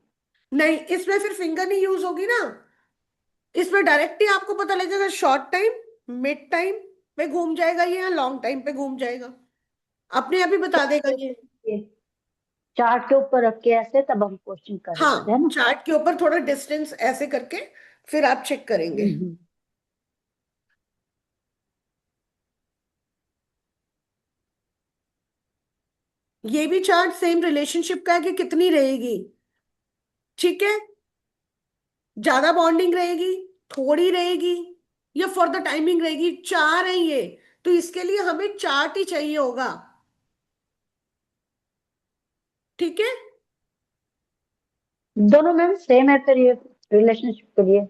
नहीं, इसमें फिर फिंगर नहीं यूज होगी ना, इसमें डायरेक्ट ही आपको पता लगेगा शॉर्ट टाइम, मिड टाइम पे घूम जाएगा ये, या लॉन्ग टाइम पे घूम जाएगा, अपने आप ही बता देगा ये। चार्ट के ऊपर रख के ऐसे तब हम क्वेश्चन कर सकते हैं हाँ, ना। चार्ट के ऊपर थोड़ा डिस्टेंस ऐसे करके फिर आप चेक करेंगे। हम्म, ये भी चार्ट सेम रिलेशनशिप का है कि कितनी रहेगी। ठीक है, ज्यादा बॉन्डिंग रहेगी, थोड़ी रहेगी, या फॉर द टाइमिंग रहेगी, चार है ये, तो इसके लिए हमें चार्ट ही चाहिए होगा। ठीक है। दोनों मैम सेम है फिर ये रिलेशनशिप के लिए?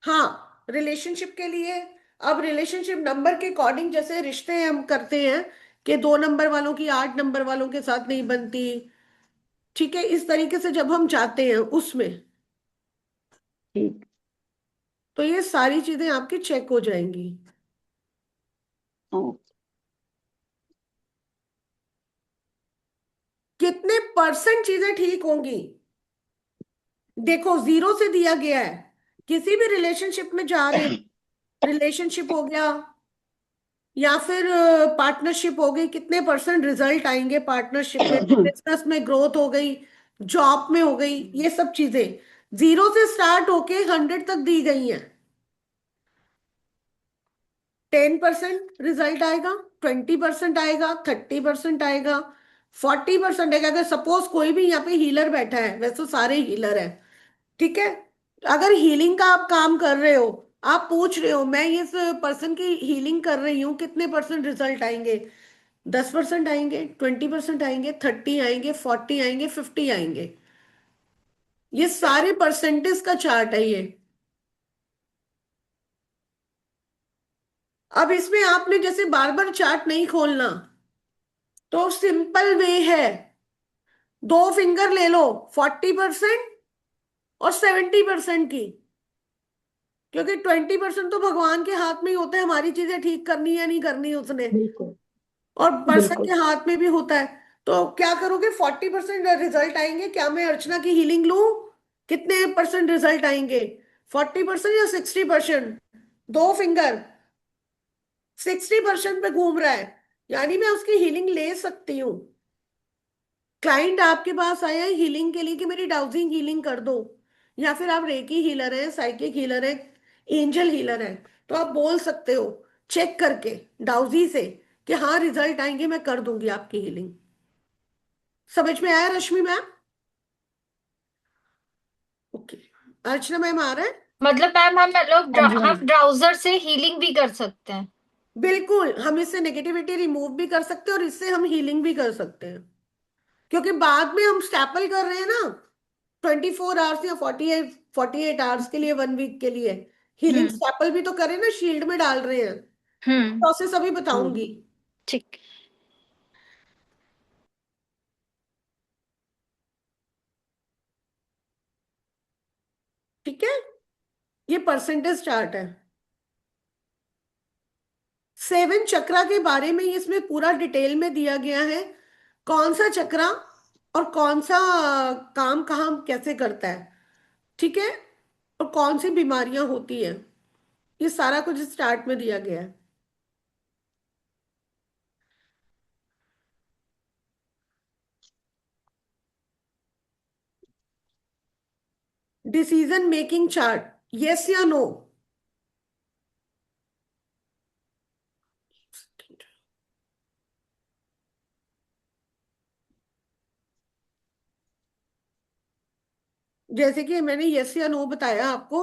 हाँ रिलेशनशिप के लिए, अब रिलेशनशिप नंबर के अकॉर्डिंग, जैसे रिश्ते हम करते हैं कि 2 नंबर वालों की 8 नंबर वालों के साथ नहीं बनती, ठीक है, इस तरीके से जब हम जाते हैं उसमें, ठीक। तो ये सारी चीजें आपकी चेक हो जाएंगी। ओ, कितने परसेंट चीजें ठीक होंगी, देखो 0 से दिया गया है, किसी भी रिलेशनशिप में जा रहे हो, रिलेशनशिप हो गया या फिर पार्टनरशिप हो गई, कितने परसेंट रिजल्ट आएंगे पार्टनरशिप में, बिजनेस में ग्रोथ हो गई, जॉब में हो गई, ये सब चीजें 0 से स्टार्ट होके 100 तक दी गई हैं। 10% रिजल्ट आएगा, 20% आएगा, 30% आएगा, 40% आएगा। अगर सपोज कोई भी यहाँ पे हीलर बैठा है, वैसे तो सारे हीलर हैं, ठीक है, अगर हीलिंग का आप काम कर रहे हो, आप पूछ रहे हो मैं इस पर्सन की हीलिंग कर रही हूँ, कितने परसेंट रिजल्ट आएंगे, 10% आएंगे, 20% आएंगे, 30 आएंगे, 40 आएंगे, 50 आएंगे। ये सारे परसेंटेज का चार्ट है ये। अब इसमें आपने जैसे बार बार चार्ट नहीं खोलना, तो सिंपल वे है, 2 फिंगर ले लो, 40% और 70% की, क्योंकि 20% तो भगवान के हाथ में ही होता है, हमारी चीजें ठीक करनी है नहीं करनी उसने, बिल्कुल और पर्सन बिल्कुल। के हाथ में भी होता है। तो क्या करोगे, 40% रिजल्ट आएंगे, क्या मैं अर्चना की हीलिंग लूं, कितने परसेंट रिजल्ट आएंगे, 40% या 60%, 2 फिंगर 60% पे घूम रहा है, यानी मैं उसकी हीलिंग ले सकती हूँ। क्लाइंट आपके पास आया है हीलिंग के लिए कि मेरी डाउजिंग हीलिंग कर दो, या फिर आप रेकी हीलर हैं, साइकिक हीलर है, एंजल हीलर है, तो आप बोल सकते हो चेक करके डाउजी से कि हाँ रिजल्ट आएंगे, मैं कर दूंगी आपकी हीलिंग। समझ में आया रश्मि मैम? ओके, अर्चना मैम आ रहा है? मतलब मैम हम लोग हाँ जी हाँ हम जी। ब्राउजर से हीलिंग भी कर सकते हैं? बिल्कुल, हम इससे नेगेटिविटी रिमूव भी कर सकते हैं और इससे हम हीलिंग भी कर सकते हैं, क्योंकि बाद में हम स्टैपल कर रहे हैं ना, 24 आवर्स या 48 आवर्स के लिए, 1 वीक के लिए। हीलिंग हम्म। स्टैपल भी तो करें ना, शील्ड में डाल रहे हैं। हम्म। प्रोसेस अभी बताऊंगी। ठीक। ठीक है, ये परसेंटेज चार्ट है। 7 चक्रा के बारे में इसमें पूरा डिटेल में दिया गया है, कौन सा चक्रा और कौन सा काम कहाँ कैसे करता है। ठीक है, और कौन सी बीमारियां होती हैं, ये सारा कुछ इस चार्ट में दिया गया है। डिसीजन मेकिंग चार्ट, यस या नो। जैसे कि मैंने यस या नो बताया आपको।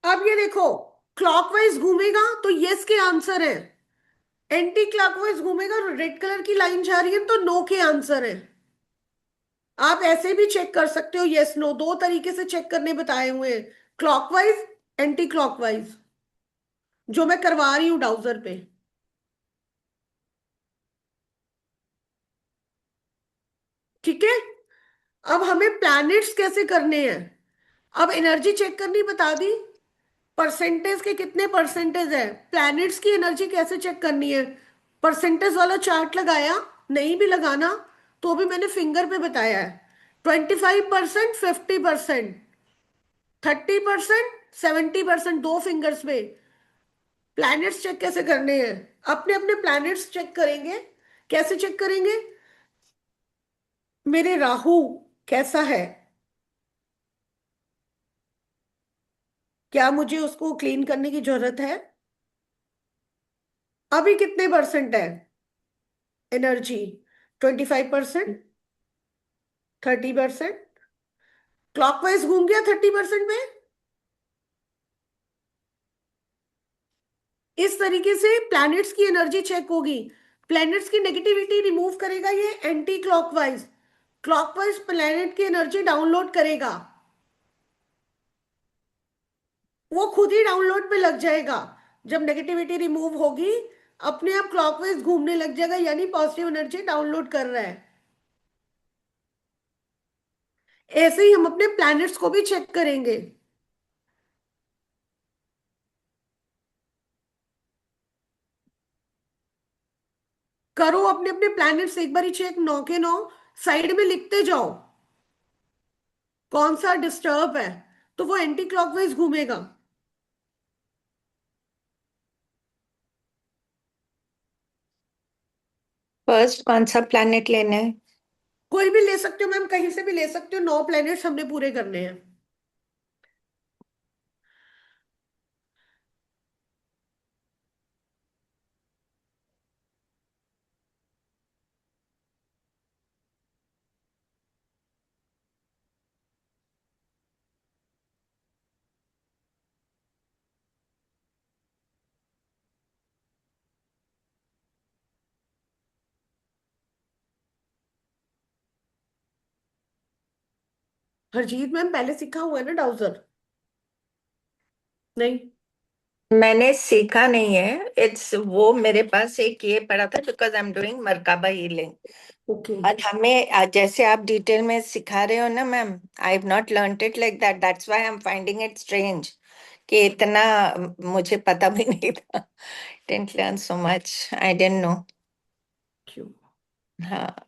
अब ये देखो, क्लॉकवाइज घूमेगा तो यस के आंसर है, एंटी क्लॉकवाइज घूमेगा और रेड कलर की लाइन जा रही है तो नो के आंसर है। आप ऐसे भी चेक कर सकते हो, यस नो, दो तरीके से चेक करने बताए हुए हैं, क्लॉकवाइज, एंटी क्लॉकवाइज, जो मैं करवा रही हूं डाउजर पे। ठीक है, अब हमें प्लैनेट्स कैसे करने हैं। अब एनर्जी चेक करनी बता दी, परसेंटेज के कितने परसेंटेज है, प्लैनेट्स की एनर्जी कैसे चेक करनी है, परसेंटेज वाला चार्ट लगाया, नहीं भी लगाना तो भी मैंने फिंगर पे बताया है। 25%, 50%, 30%, 70%, दो फिंगर्स पे प्लैनेट्स चेक कैसे करने हैं। अपने अपने प्लैनेट्स चेक करेंगे। कैसे चेक करेंगे, मेरे राहु कैसा है, क्या मुझे उसको क्लीन करने की जरूरत है, अभी कितने परसेंट है एनर्जी, 25%, 30%, क्लॉकवाइज घूम गया 30% में। इस तरीके से प्लैनेट्स की एनर्जी चेक होगी। प्लैनेट्स की नेगेटिविटी रिमूव करेगा ये एंटी क्लॉकवाइज, क्लॉकवाइज प्लैनेट की एनर्जी डाउनलोड करेगा, वो खुद ही डाउनलोड पे लग जाएगा। जब नेगेटिविटी रिमूव होगी, अपने आप क्लॉकवाइज घूमने लग जाएगा, यानी पॉजिटिव एनर्जी डाउनलोड कर रहा है। ऐसे ही हम अपने प्लैनेट्स को भी चेक करेंगे। करो अपने अपने प्लैनेट्स एक बार ही चेक, 9 के 9, साइड में लिखते जाओ कौन सा डिस्टर्ब है, तो वो एंटी क्लॉकवाइज घूमेगा। फर्स्ट कौन सा प्लैनेट लेना है? कोई भी ले सकते हो मैम, कहीं से भी ले सकते हो, 9 प्लैनेट्स हमने पूरे करने हैं। हरजीत मैम पहले सीखा हुआ है ना डाउजर? नहीं। मैंने सीखा नहीं है, इट्स वो मेरे पास एक ये पड़ा था because I am doing Merkaba healing. Okay. और हमें जैसे आप डिटेल में सिखा रहे हो ना ma'am, I have not learned it like that, that's why I am finding it strange कि इतना मुझे पता भी नहीं था। Didn't learn so much, I didn't know. क्यों? हाँ।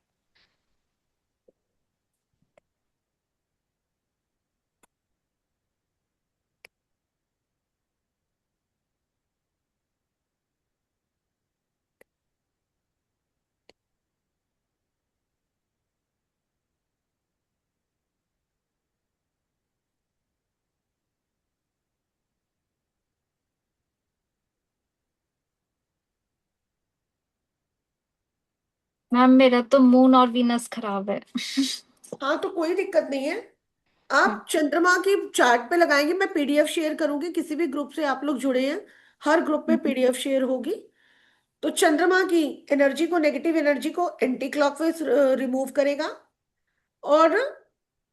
मैम मेरा तो मून और वीनस खराब है। हाँ तो कोई दिक्कत नहीं है, आप चंद्रमा की चार्ट पे लगाएंगे, मैं पीडीएफ शेयर करूंगी, किसी भी ग्रुप से आप लोग जुड़े हैं हर ग्रुप में पीडीएफ शेयर होगी। तो चंद्रमा की एनर्जी को, नेगेटिव एनर्जी को एंटी क्लॉकवाइज रिमूव करेगा, और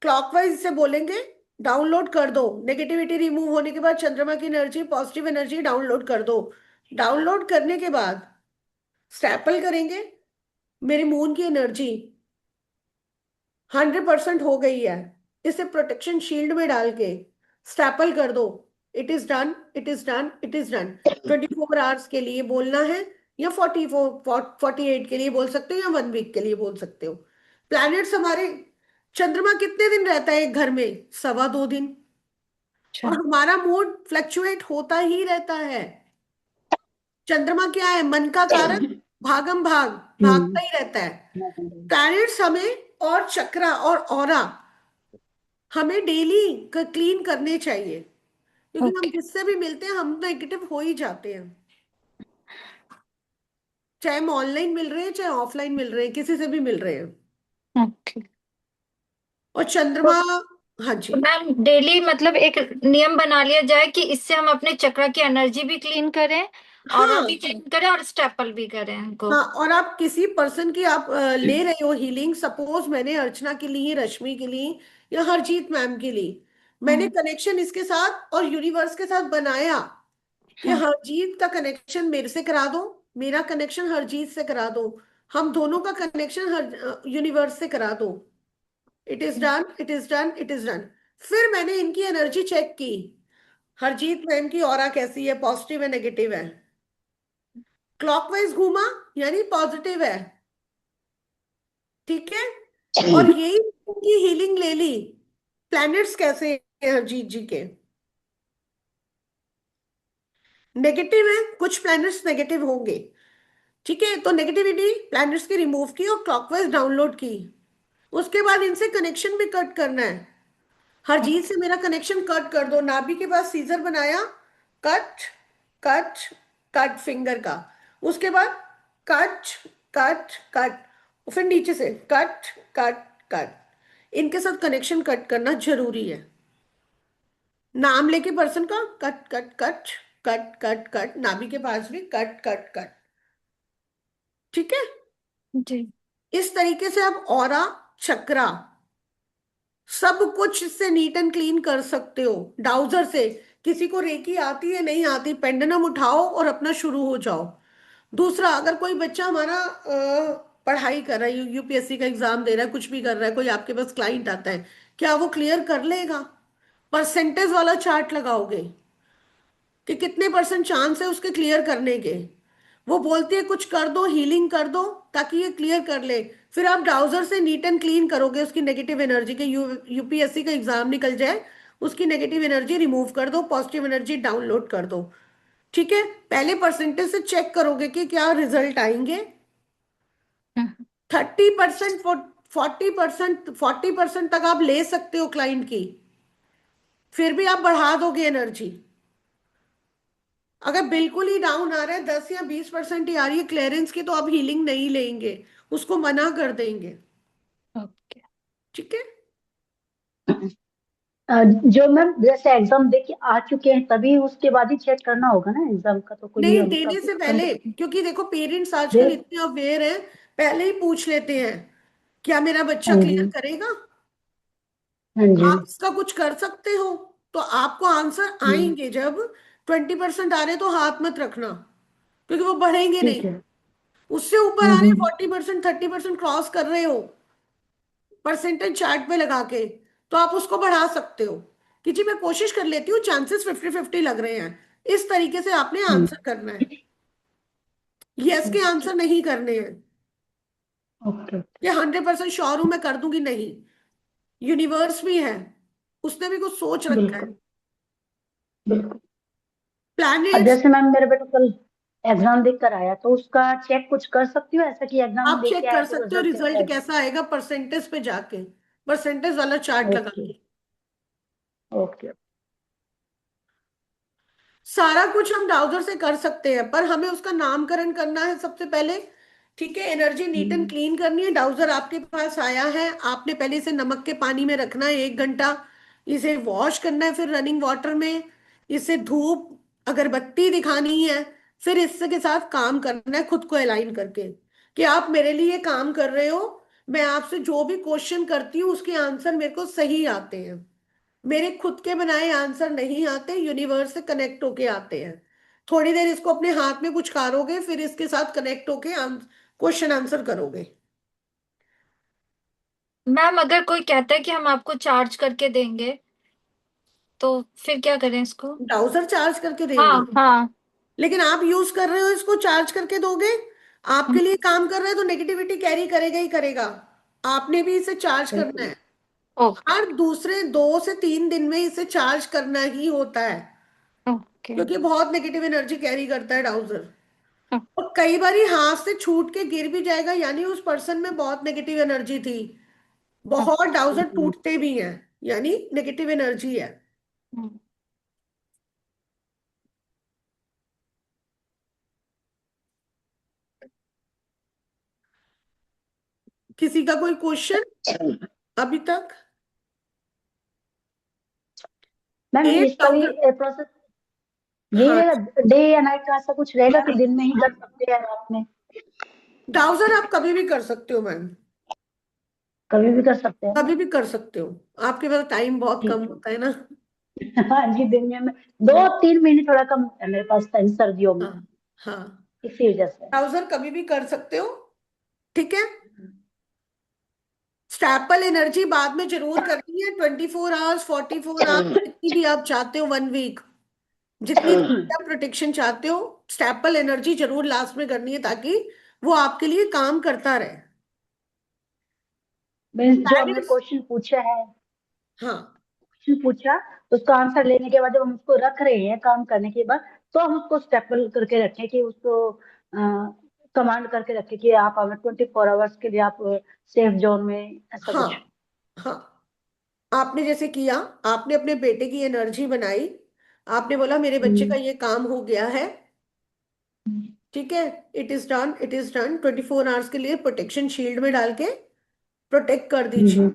क्लॉकवाइज से बोलेंगे डाउनलोड कर दो। नेगेटिविटी रिमूव होने के बाद चंद्रमा की एनर्जी, पॉजिटिव एनर्जी डाउनलोड कर दो। डाउनलोड करने के बाद स्टैपल करेंगे, मेरे मून की एनर्जी 100% हो गई है, इसे प्रोटेक्शन शील्ड में डाल के स्टैपल कर दो। It is done, it is done, it is done. 24 hours के लिए बोलना है, या 48 के लिए बोल सकते हो, या 1 वीक के लिए बोल सकते हो। प्लैनेट्स हमारे, चंद्रमा कितने दिन रहता है एक घर में? 2.25 दिन। अच्छा। और हमारा मूड फ्लक्चुएट होता ही रहता है। चंद्रमा क्या है? मन का कारक, भागम भाग, हम्म। भागता ही रहता है। प्लैनेट्स हमें, और चक्रा और ऑरा हमें डेली क्लीन करने चाहिए, क्योंकि हम ओके। जिससे भी मिलते हैं हम नेगेटिव हो ही जाते हैं। चाहे हम ऑनलाइन मिल रहे हैं, चाहे ऑफलाइन मिल रहे हैं, किसी से भी मिल रहे हैं। ओके। और तो चंद्रमा, हाँ जी। मैम डेली मतलब एक नियम बना लिया जाए कि इससे हम अपने चक्र की एनर्जी भी क्लीन करें, और हाँ भी क्लीन करें, और स्टेपल भी करें उनको। हाँ, और आप किसी पर्सन की आप ले रहे हो हीलिंग, सपोज मैंने अर्चना की ली, रश्मि की ली, या हरजीत मैम की ली, मैंने हम्म। कनेक्शन इसके साथ और यूनिवर्स के साथ बनाया कि हाँ। हरजीत का कनेक्शन मेरे से करा दो, मेरा कनेक्शन हरजीत से करा दो, हम दोनों का कनेक्शन हर यूनिवर्स से करा दो। It is done, it is done, it is done. फिर मैंने इनकी एनर्जी चेक की, हरजीत मैम की ऑरा कैसी है, पॉजिटिव है, नेगेटिव है। क्लॉकवाइज घूमा, यानी पॉजिटिव है, ठीक है। और यही उनकी हीलिंग ले ली। प्लैनेट्स कैसे हैं हरजीत जी के? नेगेटिव है, कुछ प्लैनेट्स नेगेटिव होंगे, ठीक है। तो नेगेटिविटी प्लैनेट्स की रिमूव की और क्लॉकवाइज डाउनलोड की। उसके बाद इनसे कनेक्शन भी कट करना है। हरजीत से मेरा कनेक्शन कट कर दो, नाभि के पास सीजर बनाया, कट, कट, कट फिंगर का। उसके बाद कट, कट, कट, फिर नीचे से कट, कट, कट। इनके साथ कनेक्शन कट करना जरूरी है। नाम लेके पर्सन का cut, cut, cut, cut, cut, cut, नाभि के पास भी कट, कट, कट, ठीक है। जी। इस तरीके से आप ऑरा, चक्रा, सब कुछ इससे नीट एंड क्लीन कर सकते हो डाउजर से। किसी को रेकी आती है, नहीं आती, पेंडुलम उठाओ और अपना शुरू हो जाओ। दूसरा, अगर कोई बच्चा हमारा पढ़ाई कर रहा है, यूपीएससी का एग्जाम दे रहा है, कुछ भी कर रहा है, कोई आपके पास क्लाइंट आता है, क्या वो क्लियर कर लेगा? परसेंटेज वाला चार्ट लगाओगे कि कितने परसेंट चांस है उसके क्लियर करने के। वो बोलती है कुछ कर दो, हीलिंग कर दो, ताकि ये क्लियर कर ले। फिर आप ब्राउजर से नीट एंड क्लीन करोगे उसकी नेगेटिव एनर्जी के, यूपीएससी का एग्जाम निकल जाए, उसकी नेगेटिव एनर्जी रिमूव कर दो, पॉजिटिव एनर्जी डाउनलोड कर दो, ठीक है। पहले परसेंटेज से चेक करोगे कि क्या रिजल्ट आएंगे। 30%, 40%, 40% तक आप ले सकते हो क्लाइंट की, फिर भी आप बढ़ा दोगे एनर्जी। अगर बिल्कुल ही डाउन आ रहा है, 10 या 20% ही आ रही है क्लियरेंस की, तो आप हीलिंग नहीं लेंगे, उसको मना कर देंगे, ओके। ठीक है। जो मैम जैसे एग्जाम दे के आ चुके हैं तभी उसके बाद ही चेक करना होगा ना एग्जाम का, तो कोई नहीं, हम देने कब से पहले, क्योंकि देखो पेरेंट्स दे। आजकल इतने अवेयर हैं, पहले ही पूछ लेते हैं क्या मेरा बच्चा हाँ जी। क्लियर करेगा, हाँ जी। आप इसका कुछ कर सकते हो। तो आपको आंसर हम्म। आएंगे जब 20% आ रहे, तो हाथ मत रखना, क्योंकि वो बढ़ेंगे नहीं। ठीक है। उससे ऊपर आ रहे, 40%, 30% क्रॉस कर रहे हो परसेंटेज चार्ट पे लगा के, तो आप उसको बढ़ा सकते हो कि जी मैं कोशिश कर लेती हूँ, चांसेस 50-50 लग रहे हैं। इस तरीके से आपने हम्म। आंसर करना है, यस के ओके। आंसर नहीं करने हैं ओके। कि 100% श्योर हूं मैं कर दूंगी, नहीं। यूनिवर्स भी है, उसने भी कुछ सोच रखा है। बिल्कुल। बिल्कुल। अब प्लैनेट्स, जैसे मैम मेरे बेटा कल एग्जाम देख कर आया तो उसका चेक कुछ कर सकती हूँ ऐसा कि एग्जाम आप दे के चेक आया कर तो सकते हो रिजल्ट कैसा रिजल्ट है। कैसा आएगा, परसेंटेज पे जाके, परसेंटेज वाला चार्ट लगा ओके। के। ओके। सारा कुछ हम ब्राउजर से कर सकते हैं, पर हमें उसका नामकरण करना है सबसे पहले, ठीक है। Energy neat and hmm. Clean करनी है। ब्राउजर आपके पास आया है, आपने पहले इसे नमक के पानी में रखना है 1 घंटा, इसे वॉश करना है फिर रनिंग वाटर में, इसे धूप अगरबत्ती दिखानी है, फिर इसके साथ काम करना है खुद को अलाइन करके कि आप मेरे लिए काम कर रहे हो। मैं आपसे जो भी क्वेश्चन करती हूँ उसके आंसर मेरे को सही आते हैं, मेरे खुद के बनाए आंसर नहीं आते, यूनिवर्स से कनेक्ट होके आते हैं। थोड़ी देर इसको अपने हाथ में कुछ कारोगे, फिर इसके साथ कनेक्ट होके क्वेश्चन आंसर करोगे। मैम अगर कोई कहता है कि हम आपको चार्ज करके देंगे, तो फिर क्या करें इसको? ब्राउजर चार्ज करके देंगे? हाँ हाँ। लेकिन आप यूज कर रहे हो, इसको चार्ज करके दोगे? आपके लिए काम कर रहा है तो नेगेटिविटी कैरी करेगा ही करेगा। आपने भी इसे चार्ज करना है। ओके हर दूसरे 2 से 3 दिन में इसे चार्ज करना ही होता है, ओके। क्योंकि बहुत नेगेटिव एनर्जी कैरी करता है डाउजर। और कई बार हाथ से छूट के गिर भी जाएगा, यानी उस पर्सन में बहुत नेगेटिव एनर्जी थी। बहुत डाउजर टूटते भी हैं, यानी नेगेटिव एनर्जी है। किसी का कोई क्वेश्चन अभी तक? मैम एट इसका भी डाउजर। प्रोसेस यही हाँ, रहेगा, डे या नाइट का ऐसा कुछ रहेगा कि दिन में ही कर सकते हैं रात में? डाउजर आप कभी भी कर सकते हो मैम, कभी भी कर सकते हैं? कभी भी कर सकते हो। आपके पास टाइम बहुत कम ठीक होता है ना। है। हाँ जी, दिन में 2-3 मिनट थोड़ा कम होता है मेरे पास टाइम सर्दियों में, हाँ हाँ, इसी वजह से। ब्राउजर कभी भी कर सकते हो। ठीक है। स्टैपल एनर्जी बाद में जरूर करनी है, 24 आवर्स, 44 आवर्स, जितनी भी आप चाहते हो, 1 वीक, जितनी आप प्रोटेक्शन चाहते हो, स्टैपल एनर्जी जरूर लास्ट में करनी है, ताकि वो आपके लिए काम करता रहे। मीन्स जो That हमने is- क्वेश्चन पूछा है, हाँ क्वेश्चन पूछा तो उसका आंसर लेने के बाद जब हम उसको रख रहे हैं काम करने के बाद, तो हम उसको स्टेपल करके रखें कि उसको कमांड करके रखें कि आप हमें 24 आवर्स के लिए आप सेफ जोन में, ऐसा हाँ कुछ। हाँ, आपने जैसे किया, आपने अपने बेटे की एनर्जी बनाई, आपने बोला मेरे बच्चे का हम्म, ये काम हो गया है, ठीक है, it is done, it is done, 24 hours के लिए प्रोटेक्शन शील्ड में डाल के प्रोटेक्ट कर दीजिए। हम्म,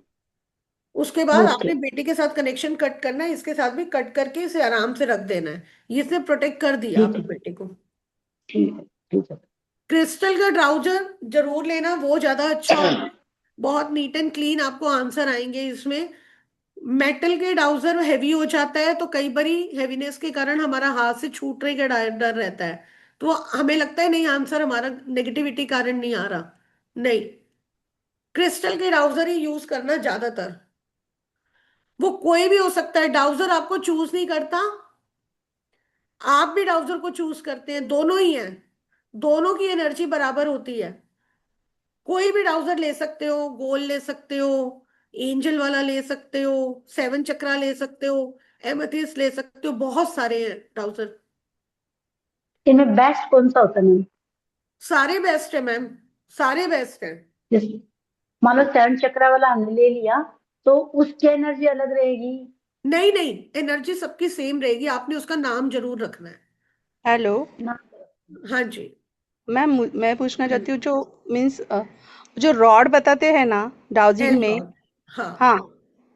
उसके बाद ओके। आपने बेटे के साथ कनेक्शन कट करना है, इसके साथ भी कट करके इसे आराम से रख देना है। ये इसने प्रोटेक्ट कर दिया ठीक आपने है, बेटे को। ठीक है, ठीक है। क्रिस्टल का ट्राउजर जरूर लेना, वो ज्यादा अच्छा होता है। बहुत नीट एंड क्लीन आपको आंसर आएंगे इसमें। मेटल के ट्राउजर हैवी हो जाता है, तो कई बारी हैवीनेस के कारण हमारा हाथ से छूटने का डर डर रहता है, तो हमें लगता है नहीं आंसर हमारा नेगेटिविटी कारण नहीं आ रहा। नहीं, क्रिस्टल के ट्राउजर ही यूज करना ज्यादातर। वो कोई भी हो सकता है, ट्राउजर आपको चूज नहीं करता, आप भी ट्राउजर को चूज करते हैं, दोनों ही हैं। दोनों की एनर्जी बराबर होती है। कोई भी ट्राउजर ले सकते हो, गोल ले सकते हो, एंजल वाला ले सकते हो, 7 चक्रा ले सकते हो, एमेथिस्ट ले सकते हो, बहुत सारे हैं ट्राउजर। इनमें बेस्ट कौन सा होता है मैम? सारे बेस्ट है मैम, सारे बेस्ट है। जैसे मान लो 7 चक्रा वाला हमने ले लिया, तो उसकी एनर्जी अलग रहेगी नहीं नहीं, एनर्जी सबकी सेम रहेगी, आपने उसका नाम जरूर रखना है। हेलो ना? हाँ जी। मैम, मैं पूछना चाहती हूँ जो मीन्स जो रॉड बताते हैं ना डाउजिंग एल में। रॉड। हाँ, हाँ,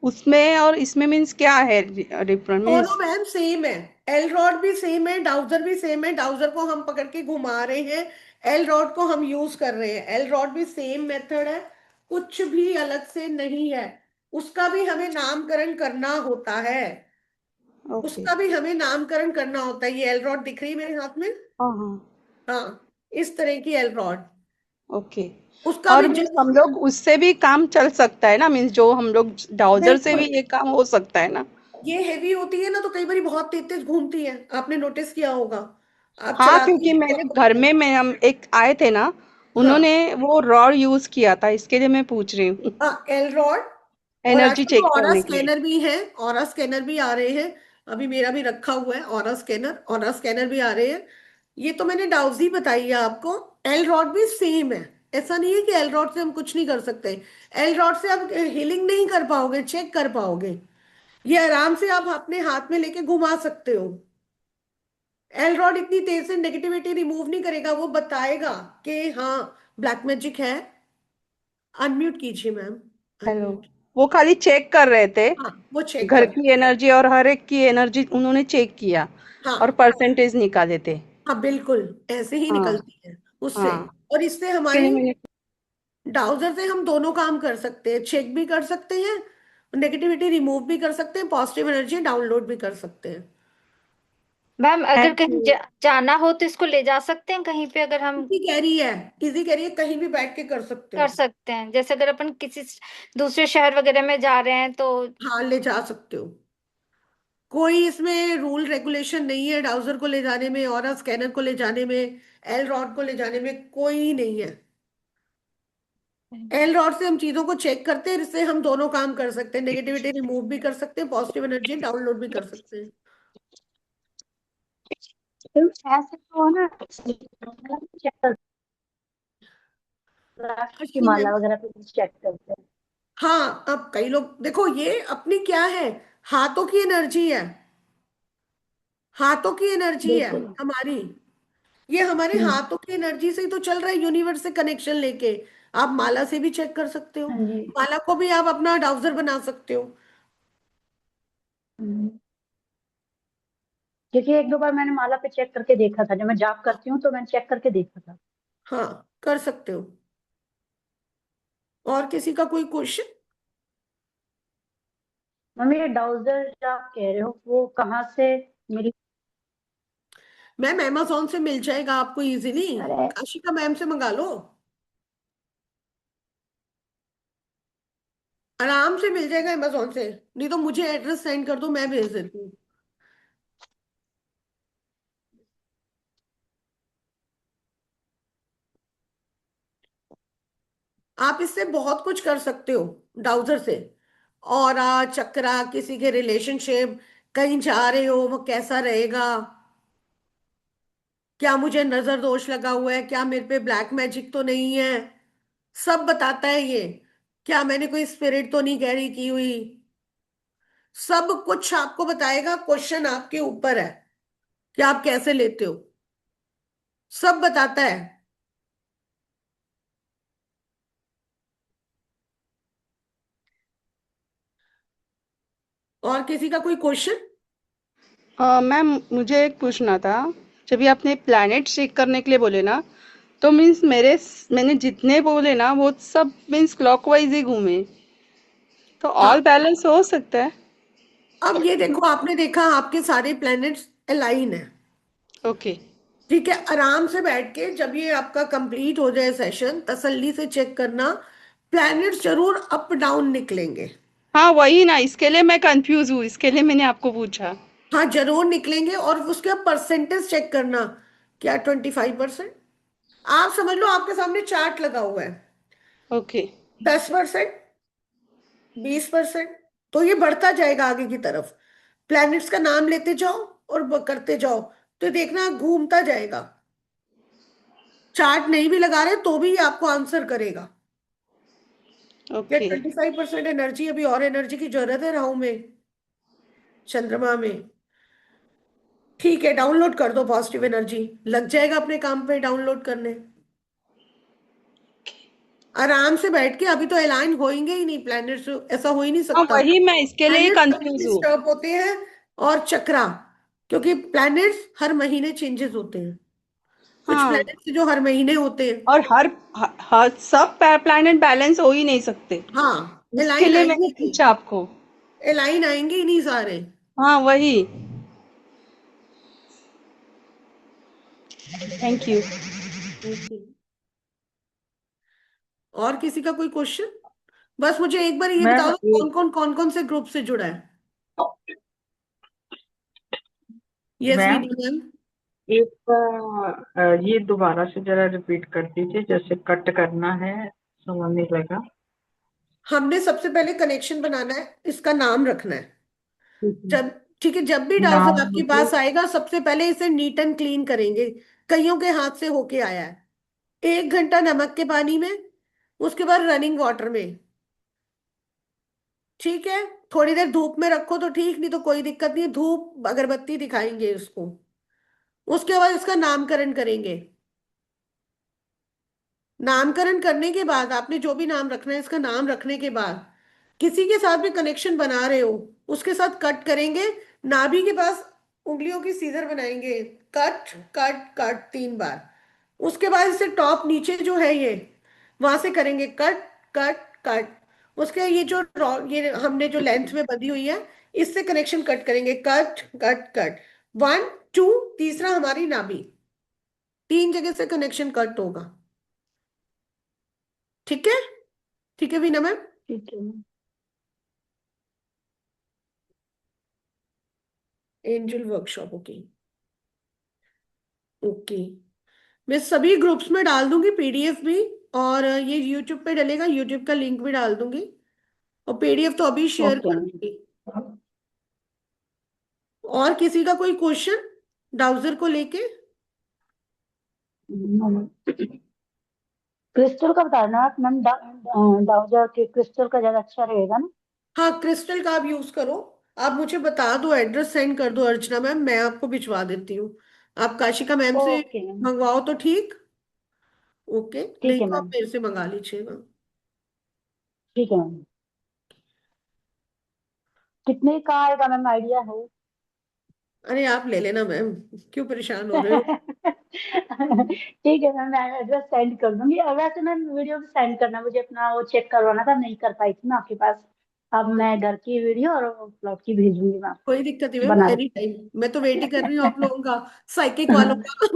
उसमें और इसमें मीन्स क्या है डिफरेंट दोनों मीन्स? मैम सेम है। एल रॉड भी सेम है, डाउजर भी सेम है। डाउजर को हम पकड़ के घुमा रहे हैं, एल रॉड को हम यूज कर रहे हैं। एल रॉड भी सेम मेथड है, कुछ भी अलग से नहीं है। उसका भी हमें नामकरण करना होता है, ओके। उसका भी हमें नामकरण करना होता है। ये एल रॉड दिख रही है मेरे हाथ में? हाँ हाँ। हाँ, इस तरह की एल रॉड। ओके। उसका और भी मीन्स जिस हम लोग उससे भी काम चल सकता है ना, मीन्स जो हम लोग डाउजर से भी बिल्कुल, ये काम हो सकता है ना? ये हैवी होती है ना, तो कई बार बहुत तेज तेज घूमती है, आपने नोटिस किया होगा। आप हाँ, चलाते क्योंकि हैं मेरे घर तो- में मैं हम एक आए थे ना, हाँ उन्होंने वो रॉड यूज किया था, इसके लिए मैं पूछ रही हूँ। हाँ, एल रॉड। और एनर्जी आजकल तो चेक ऑरा करने के लिए। स्कैनर भी है, ऑरा स्कैनर भी आ रहे हैं। अभी मेरा भी रखा हुआ है ऑरा स्कैनर, ऑरा स्कैनर भी आ रहे हैं। ये तो मैंने डाउजी बताई है आपको। एल रॉड भी सेम है, ऐसा नहीं है कि एल रॉड से हम कुछ नहीं कर सकते। एल रॉड से आप हीलिंग नहीं कर पाओगे, चेक कर पाओगे। ये आराम से आप अपने हाथ में लेके घुमा सकते हो। एल रॉड इतनी तेज से नेगेटिविटी रिमूव नहीं करेगा, वो बताएगा कि हाँ ब्लैक मैजिक है। अनम्यूट कीजिए मैम, हेलो। अनम्यूट। वो खाली चेक कर रहे थे हाँ, वो चेक घर कर। की एनर्जी और हर एक की एनर्जी उन्होंने चेक किया और हाँ परसेंटेज निकाले थे। हाँ, बिल्कुल ऐसे ही हाँ निकलती है उससे। हाँ। और इससे इसके हमारे लिए मैंने ब्राउजर से हम दोनों काम कर सकते हैं, चेक भी कर सकते हैं, नेगेटिविटी रिमूव भी कर सकते हैं, पॉजिटिव एनर्जी डाउनलोड भी कर सकते हैं। मैम अगर थैंक कहीं यू। जाना हो तो इसको ले जा सकते हैं कहीं पे, अगर हम इजी कह रही है, इजी कह रही है, कहीं भी बैठ के कर सकते कर हो। सकते हैं, जैसे अगर अपन किसी दूसरे शहर वगैरह में जा रहे हैं तो। हाँ, ले जा सकते हो। कोई इसमें रूल रेगुलेशन नहीं है ब्राउजर को ले जाने में और स्कैनर को ले जाने में, एल रॉड को ले जाने में कोई नहीं है। एल रॉड से हम चीजों को चेक करते हैं, इससे हम दोनों काम कर सकते हैं, नेगेटिविटी रिमूव भी कर सकते हैं, पॉजिटिव एनर्जी डाउनलोड भी कर सकते हैं। तो ऐसे तो ना चेक कर, की जी माला मैम। वगैरह पे चेक करते हैं। हाँ, अब कई लोग देखो, ये अपनी क्या है, हाथों की एनर्जी है, हाथों की एनर्जी है बिल्कुल। हमारी। ये हमारे हम्म। हाथों की एनर्जी से ही तो चल रहा है, यूनिवर्स से कनेक्शन लेके। आप माला से भी चेक कर सकते हो, हाँ जी। माला को भी आप अपना डाउजर बना सकते हो। हम्म। क्योंकि एक दो बार मैंने माला पे चेक करके देखा था, जब मैं जाप करती हूँ तो मैंने चेक करके देखा था। हाँ, कर सकते हो। और किसी का कोई क्वेश्चन? मम्मी ये डाउजर जो आप कह रहे हो वो कहाँ से मिली? मैम, अमेजोन से मिल जाएगा आपको इजीली। अरे आशिका मैम से मंगा लो, आराम से मिल जाएगा अमेजोन से। नहीं तो मुझे एड्रेस सेंड कर दो, मैं भेज देती हूँ। आप इससे बहुत कुछ कर सकते हो डाउजर से। और चक्रा, किसी के रिलेशनशिप, कहीं जा रहे हो वो कैसा रहेगा, क्या मुझे नजर दोष लगा हुआ है, क्या मेरे पे ब्लैक मैजिक तो नहीं है, सब बताता है ये। क्या मैंने कोई स्पिरिट तो नहीं कैरी की हुई, सब कुछ आपको बताएगा। क्वेश्चन आपके ऊपर है कि आप कैसे लेते हो, सब बताता है। और किसी का कोई क्वेश्चन? मैम मुझे एक पूछना था। जब ये आपने प्लैनेट चेक करने के लिए बोले ना, तो मीन्स मैंने जितने बोले ना वो सब मीन्स क्लॉकवाइज ही घूमे, तो हाँ, ऑल बैलेंस हो सकता है? अब ये देखो, आपने देखा आपके सारे प्लैनेट्स अलाइन है। ओके। ठीक है, आराम से बैठ के जब ये आपका कंप्लीट हो जाए सेशन, तसल्ली से चेक करना, प्लैनेट्स जरूर अप डाउन निकलेंगे। हाँ वही ना, इसके लिए मैं कंफ्यूज हूँ, इसके लिए मैंने आपको पूछा। हाँ, जरूर निकलेंगे। और उसके परसेंटेज चेक करना, क्या 25%? आप समझ लो आपके सामने चार्ट लगा हुआ है, ओके। 10%, 20%, तो ये बढ़ता जाएगा आगे की तरफ। प्लैनेट्स का नाम लेते जाओ और करते जाओ, तो देखना घूमता जाएगा। चार्ट नहीं भी लगा रहे तो भी ये आपको आंसर करेगा। ये ओके। 25% एनर्जी, अभी और एनर्जी की जरूरत है राहु में, चंद्रमा में। ठीक है, डाउनलोड कर दो, पॉजिटिव एनर्जी लग जाएगा अपने काम पे डाउनलोड करने। आराम से बैठ के, अभी तो अलाइन होंगे ही नहीं प्लैनेट्स, ऐसा हो ही नहीं हाँ सकता। वही, मैं इसके लिए ही प्लैनेट्स तभी कंफ्यूज हूँ। डिस्टर्ब होते हैं, और चक्रा, क्योंकि प्लैनेट्स हर महीने चेंजेस होते हैं। कुछ हाँ, प्लैनेट्स जो हर महीने होते हैं। और हर सब प्लैनेट बैलेंस हो ही नहीं सकते, हाँ, इसके एलाइन लिए आएंगे मैंने नहीं, पूछा आपको। एलाइन आएंगे ही नहीं सारे। हाँ वही। Thank you. ओके। और किसी का कोई क्वेश्चन? बस मुझे एक बार ये बता मैम दो, कौन कौन से ग्रुप से जुड़ा है? Yes ma'am video ma'am. एक ये दोबारा से जरा रिपीट कर दीजिए, जैसे कट करना है, समझ नहीं लगा। हमने सबसे पहले कनेक्शन बनाना है, इसका नाम रखना है। ठीक है। जब ठीक है, जब भी नाम डाउजर आपके पास मतलब? आएगा सबसे पहले इसे नीट एंड क्लीन करेंगे। कईयों के हाथ से होके आया है। 1 घंटा नमक के पानी में, उसके बाद रनिंग वाटर में। ठीक है, थोड़ी देर धूप में रखो तो ठीक, नहीं तो कोई दिक्कत नहीं, धूप अगरबत्ती दिखाएंगे उसको। उसके बाद इसका नामकरण करेंगे। नामकरण करने के बाद आपने जो भी नाम रखना है, इसका नाम रखने के बाद किसी के साथ भी कनेक्शन बना रहे हो उसके साथ कट करेंगे, नाभि के पास उंगलियों की सीजर बनाएंगे, कट कट कट 3 बार। उसके बाद इसे टॉप नीचे जो है ये, वहां से करेंगे कट कट कट। उसके ये जो ये हमने जो लेंथ में बंधी हुई है, इससे कनेक्शन कट करेंगे, कट कट कट। 1 2, तीसरा हमारी नाभि, 3 जगह से कनेक्शन कट होगा। ठीक है, ठीक है वीना मैम। ठीक है ma'am. Angel workshop, okay okay. मैं सभी ग्रुप्स में डाल दूंगी पीडीएफ भी, और ये यूट्यूब पे डलेगा, यूट्यूब का लिंक भी डाल दूंगी, और पीडीएफ तो अभी शेयर ओके कर मैम। दूंगी। और किसी का कोई क्वेश्चन ब्राउजर को लेके? क्रिस्टल का बताना आप मैम, डाउजर के क्रिस्टल का ज्यादा अच्छा रहेगा ना? हाँ, क्रिस्टल का आप यूज करो। आप मुझे बता दो, एड्रेस सेंड कर दो अर्चना मैम, मैं आपको भिजवा देती हूँ। आप काशिका मैम से ओके मैम। मंगवाओ तो ठीक। ओके, नहीं ठीक है तो आप मैम। मेरे से मंगा लीजिएगा। ठीक है मैम। कितने का आएगा मैम, आइडिया है? अरे आप ले लेना मैम, क्यों परेशान हो रहे हो? ठीक है मैम, मैं एड्रेस सेंड कर दूंगी। और वैसे मैम वीडियो भी सेंड करना, मुझे अपना वो चेक करवाना था, नहीं कर पाई थी मैं आपके पास। अब मैं घर की वीडियो और प्लॉट की भेजूंगी मैं आपको कोई दिक्कत नहीं मैम, बना एनी टाइम। मैं तो वेट ही कर रही हूँ आप के। लोगों का, साइकिक वालों का।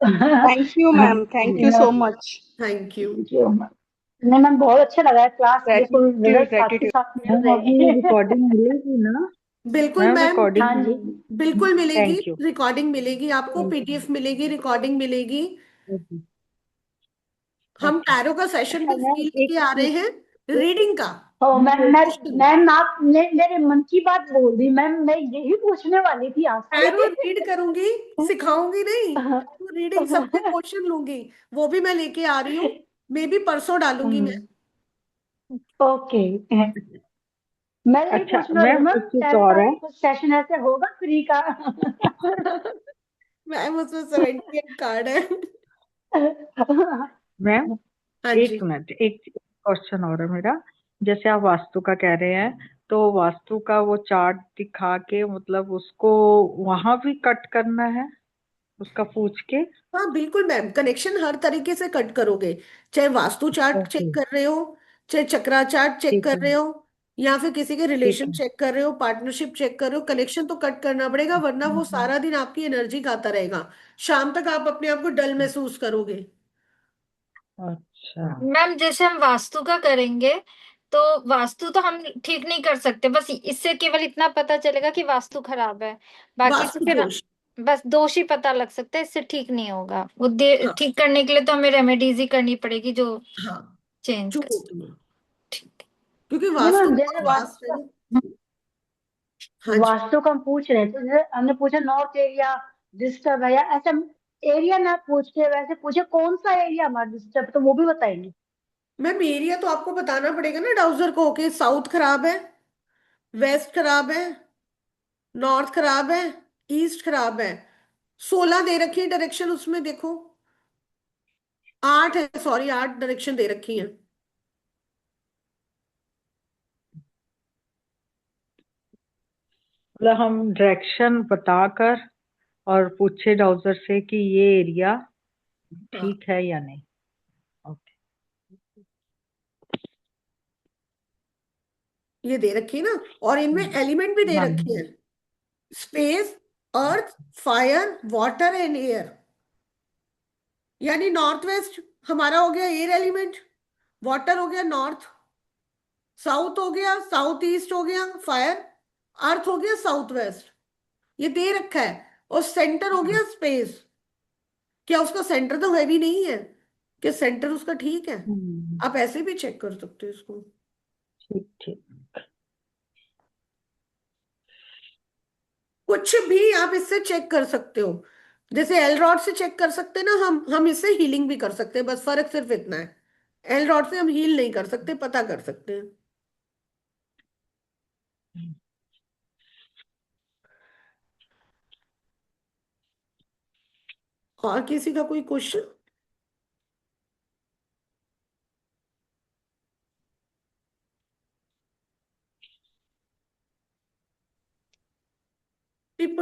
Thank you ma'am, thank you so much. Thank you. नहीं मैम, बहुत अच्छा लगा है क्लास, बिल्कुल ग्रेटिट्यूड रिजल्ट साथ के ग्रेटिट्यूड। साथ मिल मैम रहे अभी हैं। रिकॉर्डिंग मिलेगी ना? बिल्कुल मैम मैम, रिकॉर्डिंग हाँ जी। मिलेगी? बिल्कुल मिलेगी। Thank you. रिकॉर्डिंग मिलेगी आपको, पीडीएफ मिलेगी, रिकॉर्डिंग मिलेगी। ओके हम ओके। टैरो का सेशन अच्छा भी मैम फ्री लेके आ रहे एक हैं, रीडिंग का ओ मैम, क्वेश्चन। मैम आपने मेरे मन की बात बोल दी मैम, मैं यही पूछने वाली थी आपसे। टैरो रीड करूंगी, सिखाऊंगी नहीं, टैरो रीडिंग सबके क्वेश्चन लूंगी, वो भी मैं लेके आ रही हूँ। मे बी परसों डालूंगी मैं। ओके। मैं यही अच्छा पूछने वाली हूँ मैम मैम, एक चीज टैरो और का है। कुछ सेशन ऐसे होगा फ्री का? मैम उसमें 78 कार्ड है। मैम हाँ एक जी मिनट, एक क्वेश्चन और है मेरा। जैसे आप वास्तु का कह रहे हैं, तो वास्तु का वो चार्ट दिखा के मतलब उसको वहां भी कट करना है, उसका पूछ के? हाँ बिल्कुल मैम, कनेक्शन हर तरीके से कट करोगे। चाहे वास्तु चार्ट ओके चेक कर रहे हो, चाहे चक्रा चार्ट चेक ठीक कर है रहे हो, या फिर किसी के ठीक रिलेशन है। चेक कर रहे हो, पार्टनरशिप चेक कर रहे हो, कनेक्शन तो कट करना पड़ेगा, वरना वो सारा दिन आपकी एनर्जी खाता रहेगा। शाम तक आप अपने आप को डल महसूस करोगे। अच्छा मैम जैसे हम वास्तु का करेंगे, तो वास्तु तो हम ठीक नहीं कर सकते, बस इससे केवल इतना पता चलेगा कि वास्तु खराब है, बाकी से वास्तु फिर दोष। बस दोष ही पता लग सकता है, इससे ठीक नहीं होगा। वो हाँ ठीक करने के लिए तो हमें रेमेडीज ही करनी पड़ेगी जो हाँ, चेंज जो कर होती है, ठीक क्योंकि नहीं वास्तु मैम, बहुत जैसे वास्ट है ना। हाँ जी वास्तु का हम पूछ रहे थे, जैसे हमने पूछा नॉर्थ एरिया डिस्टर्ब है या ऐसा, एरिया ना पूछ के वैसे पूछे कौन सा एरिया हमारा डिस्टर्ब, तो वो भी बताएंगे? मैम, एरिया तो आपको बताना पड़ेगा ना डाउजर को, कि साउथ खराब है, वेस्ट खराब है, नॉर्थ खराब है, ईस्ट खराब है। 16 दे रखी है डायरेक्शन, उसमें देखो 8 है, सॉरी 8 डायरेक्शन दे रखी है। मतलब हम डायरेक्शन बताकर और पूछे डाउजर से कि ये एरिया हाँ, ठीक है या नहीं? ओके। ये दे रखी है ना, और इनमें एलिमेंट भी दे हाँ रखे हैं, space, earth, fire, water and air. यानी नॉर्थ वेस्ट हमारा हो गया एयर एलिमेंट, वाटर हो गया नॉर्थ, साउथ हो गया, साउथ ईस्ट हो गया फायर, अर्थ हो गया साउथ वेस्ट। ये दे रखा है, और सेंटर हो गया स्पेस। क्या उसका सेंटर तो हैवी नहीं है? क्या सेंटर उसका ठीक है? हम्म, आप ऐसे भी चेक कर सकते हो इसको। ठीक ठीक। कुछ भी आप इससे चेक कर सकते हो, जैसे एल रॉड से चेक कर सकते हैं ना, हम इससे हीलिंग भी कर सकते हैं, बस फर्क सिर्फ इतना है, एल रॉड से हम हील नहीं कर सकते, पता कर सकते हैं। और किसी का कोई क्वेश्चन?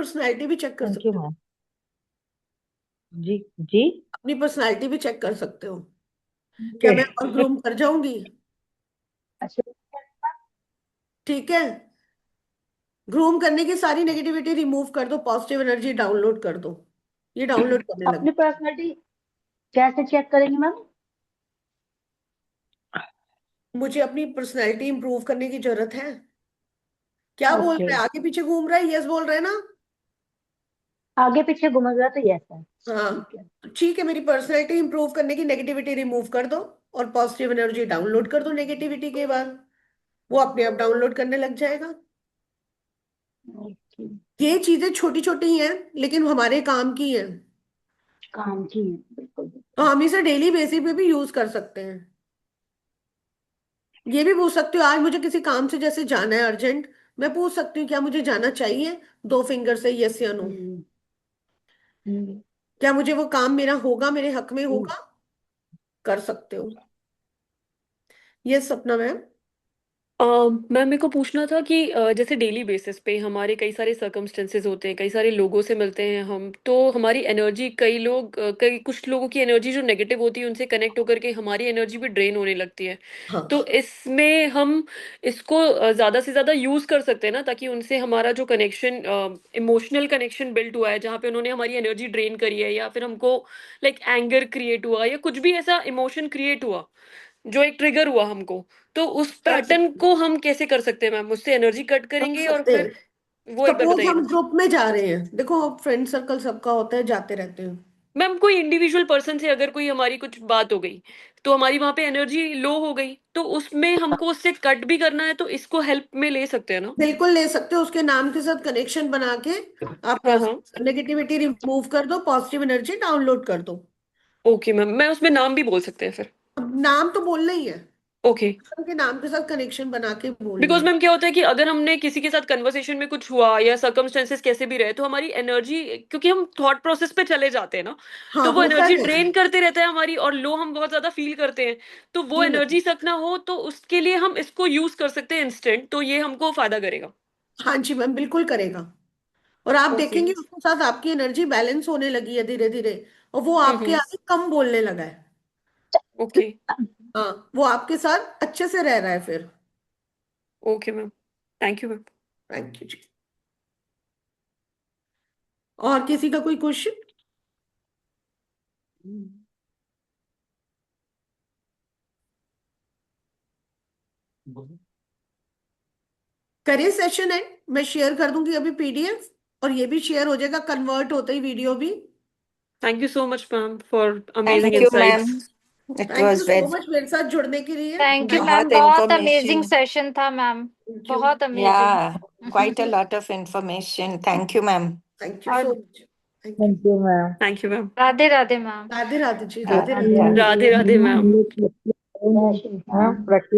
पर्सनालिटी भी चेक कर थैंक सकते यू हो। मैम। जी जी। अपनी पर्सनालिटी भी चेक कर सकते हो। क्या मैं और ग्रूम कर जाऊंगी? अच्छा, ठीक है, ग्रूम करने की सारी नेगेटिविटी रिमूव कर दो, पॉजिटिव एनर्जी डाउनलोड कर दो। ये डाउनलोड करने लग अपनी पर्सनालिटी कैसे चेक करेंगे मैम? मुझे अपनी पर्सनैलिटी इंप्रूव करने की जरूरत है। क्या बोल ओके, रहे हैं? आगे पीछे घूम रहा है, यस बोल रहे हैं ना? आगे पीछे घूम गया तो यस है। हाँ, ठीक है। तो ठीक है, मेरी पर्सनैलिटी इंप्रूव करने की नेगेटिविटी रिमूव कर दो और पॉजिटिव एनर्जी डाउनलोड कर दो नेगेटिविटी के बाद। वो अपने आप डाउनलोड करने लग जाएगा। ओके, ये चीजें छोटी छोटी ही हैं, लेकिन हमारे काम की हैं। काम की है, बिल्कुल तो बिल्कुल। हम इसे डेली बेसिस पे भी यूज कर सकते हैं। ये भी पूछ सकती हूँ, आज मुझे किसी काम से जैसे जाना है अर्जेंट, मैं पूछ सकती हूँ क्या मुझे जाना चाहिए, 2 फिंगर से यस या नो। हम्म, हम्म, क्या मुझे वो काम मेरा होगा, मेरे हक में हम्म। होगा? कर सकते हो। यस सपना मैम। मैम मेरे को पूछना था कि जैसे डेली बेसिस पे हमारे कई सारे सर्कमस्टेंसेस होते हैं, कई सारे लोगों से मिलते हैं हम, तो हमारी एनर्जी, कई कुछ लोगों की एनर्जी जो नेगेटिव होती है उनसे कनेक्ट होकर के हमारी एनर्जी भी ड्रेन होने लगती है। हाँ, तो इसमें हम इसको ज़्यादा से ज़्यादा यूज़ कर सकते हैं ना, ताकि उनसे हमारा जो कनेक्शन, इमोशनल कनेक्शन बिल्ड हुआ है जहाँ पे उन्होंने हमारी एनर्जी ड्रेन करी है, या फिर हमको लाइक एंगर क्रिएट हुआ या कुछ भी ऐसा इमोशन क्रिएट हुआ जो एक ट्रिगर हुआ हमको, तो उस कर पैटर्न सकते हैं, को हम कैसे कर सकते हैं मैम? उससे एनर्जी कट कर करेंगे और सकते हैं। फिर वो एक बार सपोज बताइए हम ना। ग्रुप में जा रहे हैं, देखो फ्रेंड सर्कल सबका होता है, जाते रहते हैं। मैम कोई इंडिविजुअल पर्सन से अगर कोई हमारी कुछ बात हो गई, तो हमारी वहां पे एनर्जी लो हो गई, तो उसमें हमको उससे कट भी करना है, तो इसको हेल्प में ले सकते हैं ना? बिल्कुल ले सकते हो, उसके नाम के साथ कनेक्शन बना के आप हाँ कर हाँ। सकते हो। नेगेटिविटी रिमूव कर दो, पॉजिटिव एनर्जी डाउनलोड कर दो। ओके मैम, मैं उसमें नाम भी बोल सकते हैं फिर? अब नाम तो बोलना ही है, ओके। उनके नाम के साथ कनेक्शन बना के बोलना बिकॉज है। मैम क्या होता है कि अगर हमने किसी के साथ कन्वर्सेशन में कुछ हुआ या सर्कमस्टेंसेस कैसे भी रहे, तो हमारी एनर्जी, क्योंकि हम थॉट प्रोसेस पे चले जाते हैं ना, हाँ, तो वो होता एनर्जी है ड्रेन करते रहता है हमारी, और लो हम बहुत ज्यादा फील करते हैं। तो वो जी मैम। एनर्जी सक ना हो, तो उसके लिए हम इसको यूज कर सकते हैं इंस्टेंट, तो ये हमको फायदा करेगा। हाँ जी मैम, बिल्कुल करेगा। और आप ओके। देखेंगे उसके साथ आपकी एनर्जी बैलेंस होने लगी है धीरे धीरे, और वो आपके हम्म। आगे कम बोलने लगा है। ओके। हाँ, वो आपके साथ अच्छे से रह रहा है फिर। Okay ma'am, thank you ma'am. Thank you जी। और किसी का कोई क्वेश्चन? करिए सेशन एंड, मैं शेयर कर दूंगी अभी पीडीएफ, और ये भी शेयर हो जाएगा कन्वर्ट होते ही वीडियो भी। Thank you so much ma'am for amazing thank you ma'am, insights. It thank you was so very, much मेरे साथ जुड़ने के लिए। थैंक यू मैम, बहुत बहुत अमेजिंग इंफॉर्मेशन, सेशन था मैम, थैंक यू। बहुत या amazing. Quite a lot of information, thank you ma'am. Thank you so और much. Thank you. Thank you ma'am. Thank you ma'am. Radhe Radhe ma'am. Radhe Radhe ji, Radhe Radhe Radhe. Radhe. Radhe Radhe ma'am. Ma'am practice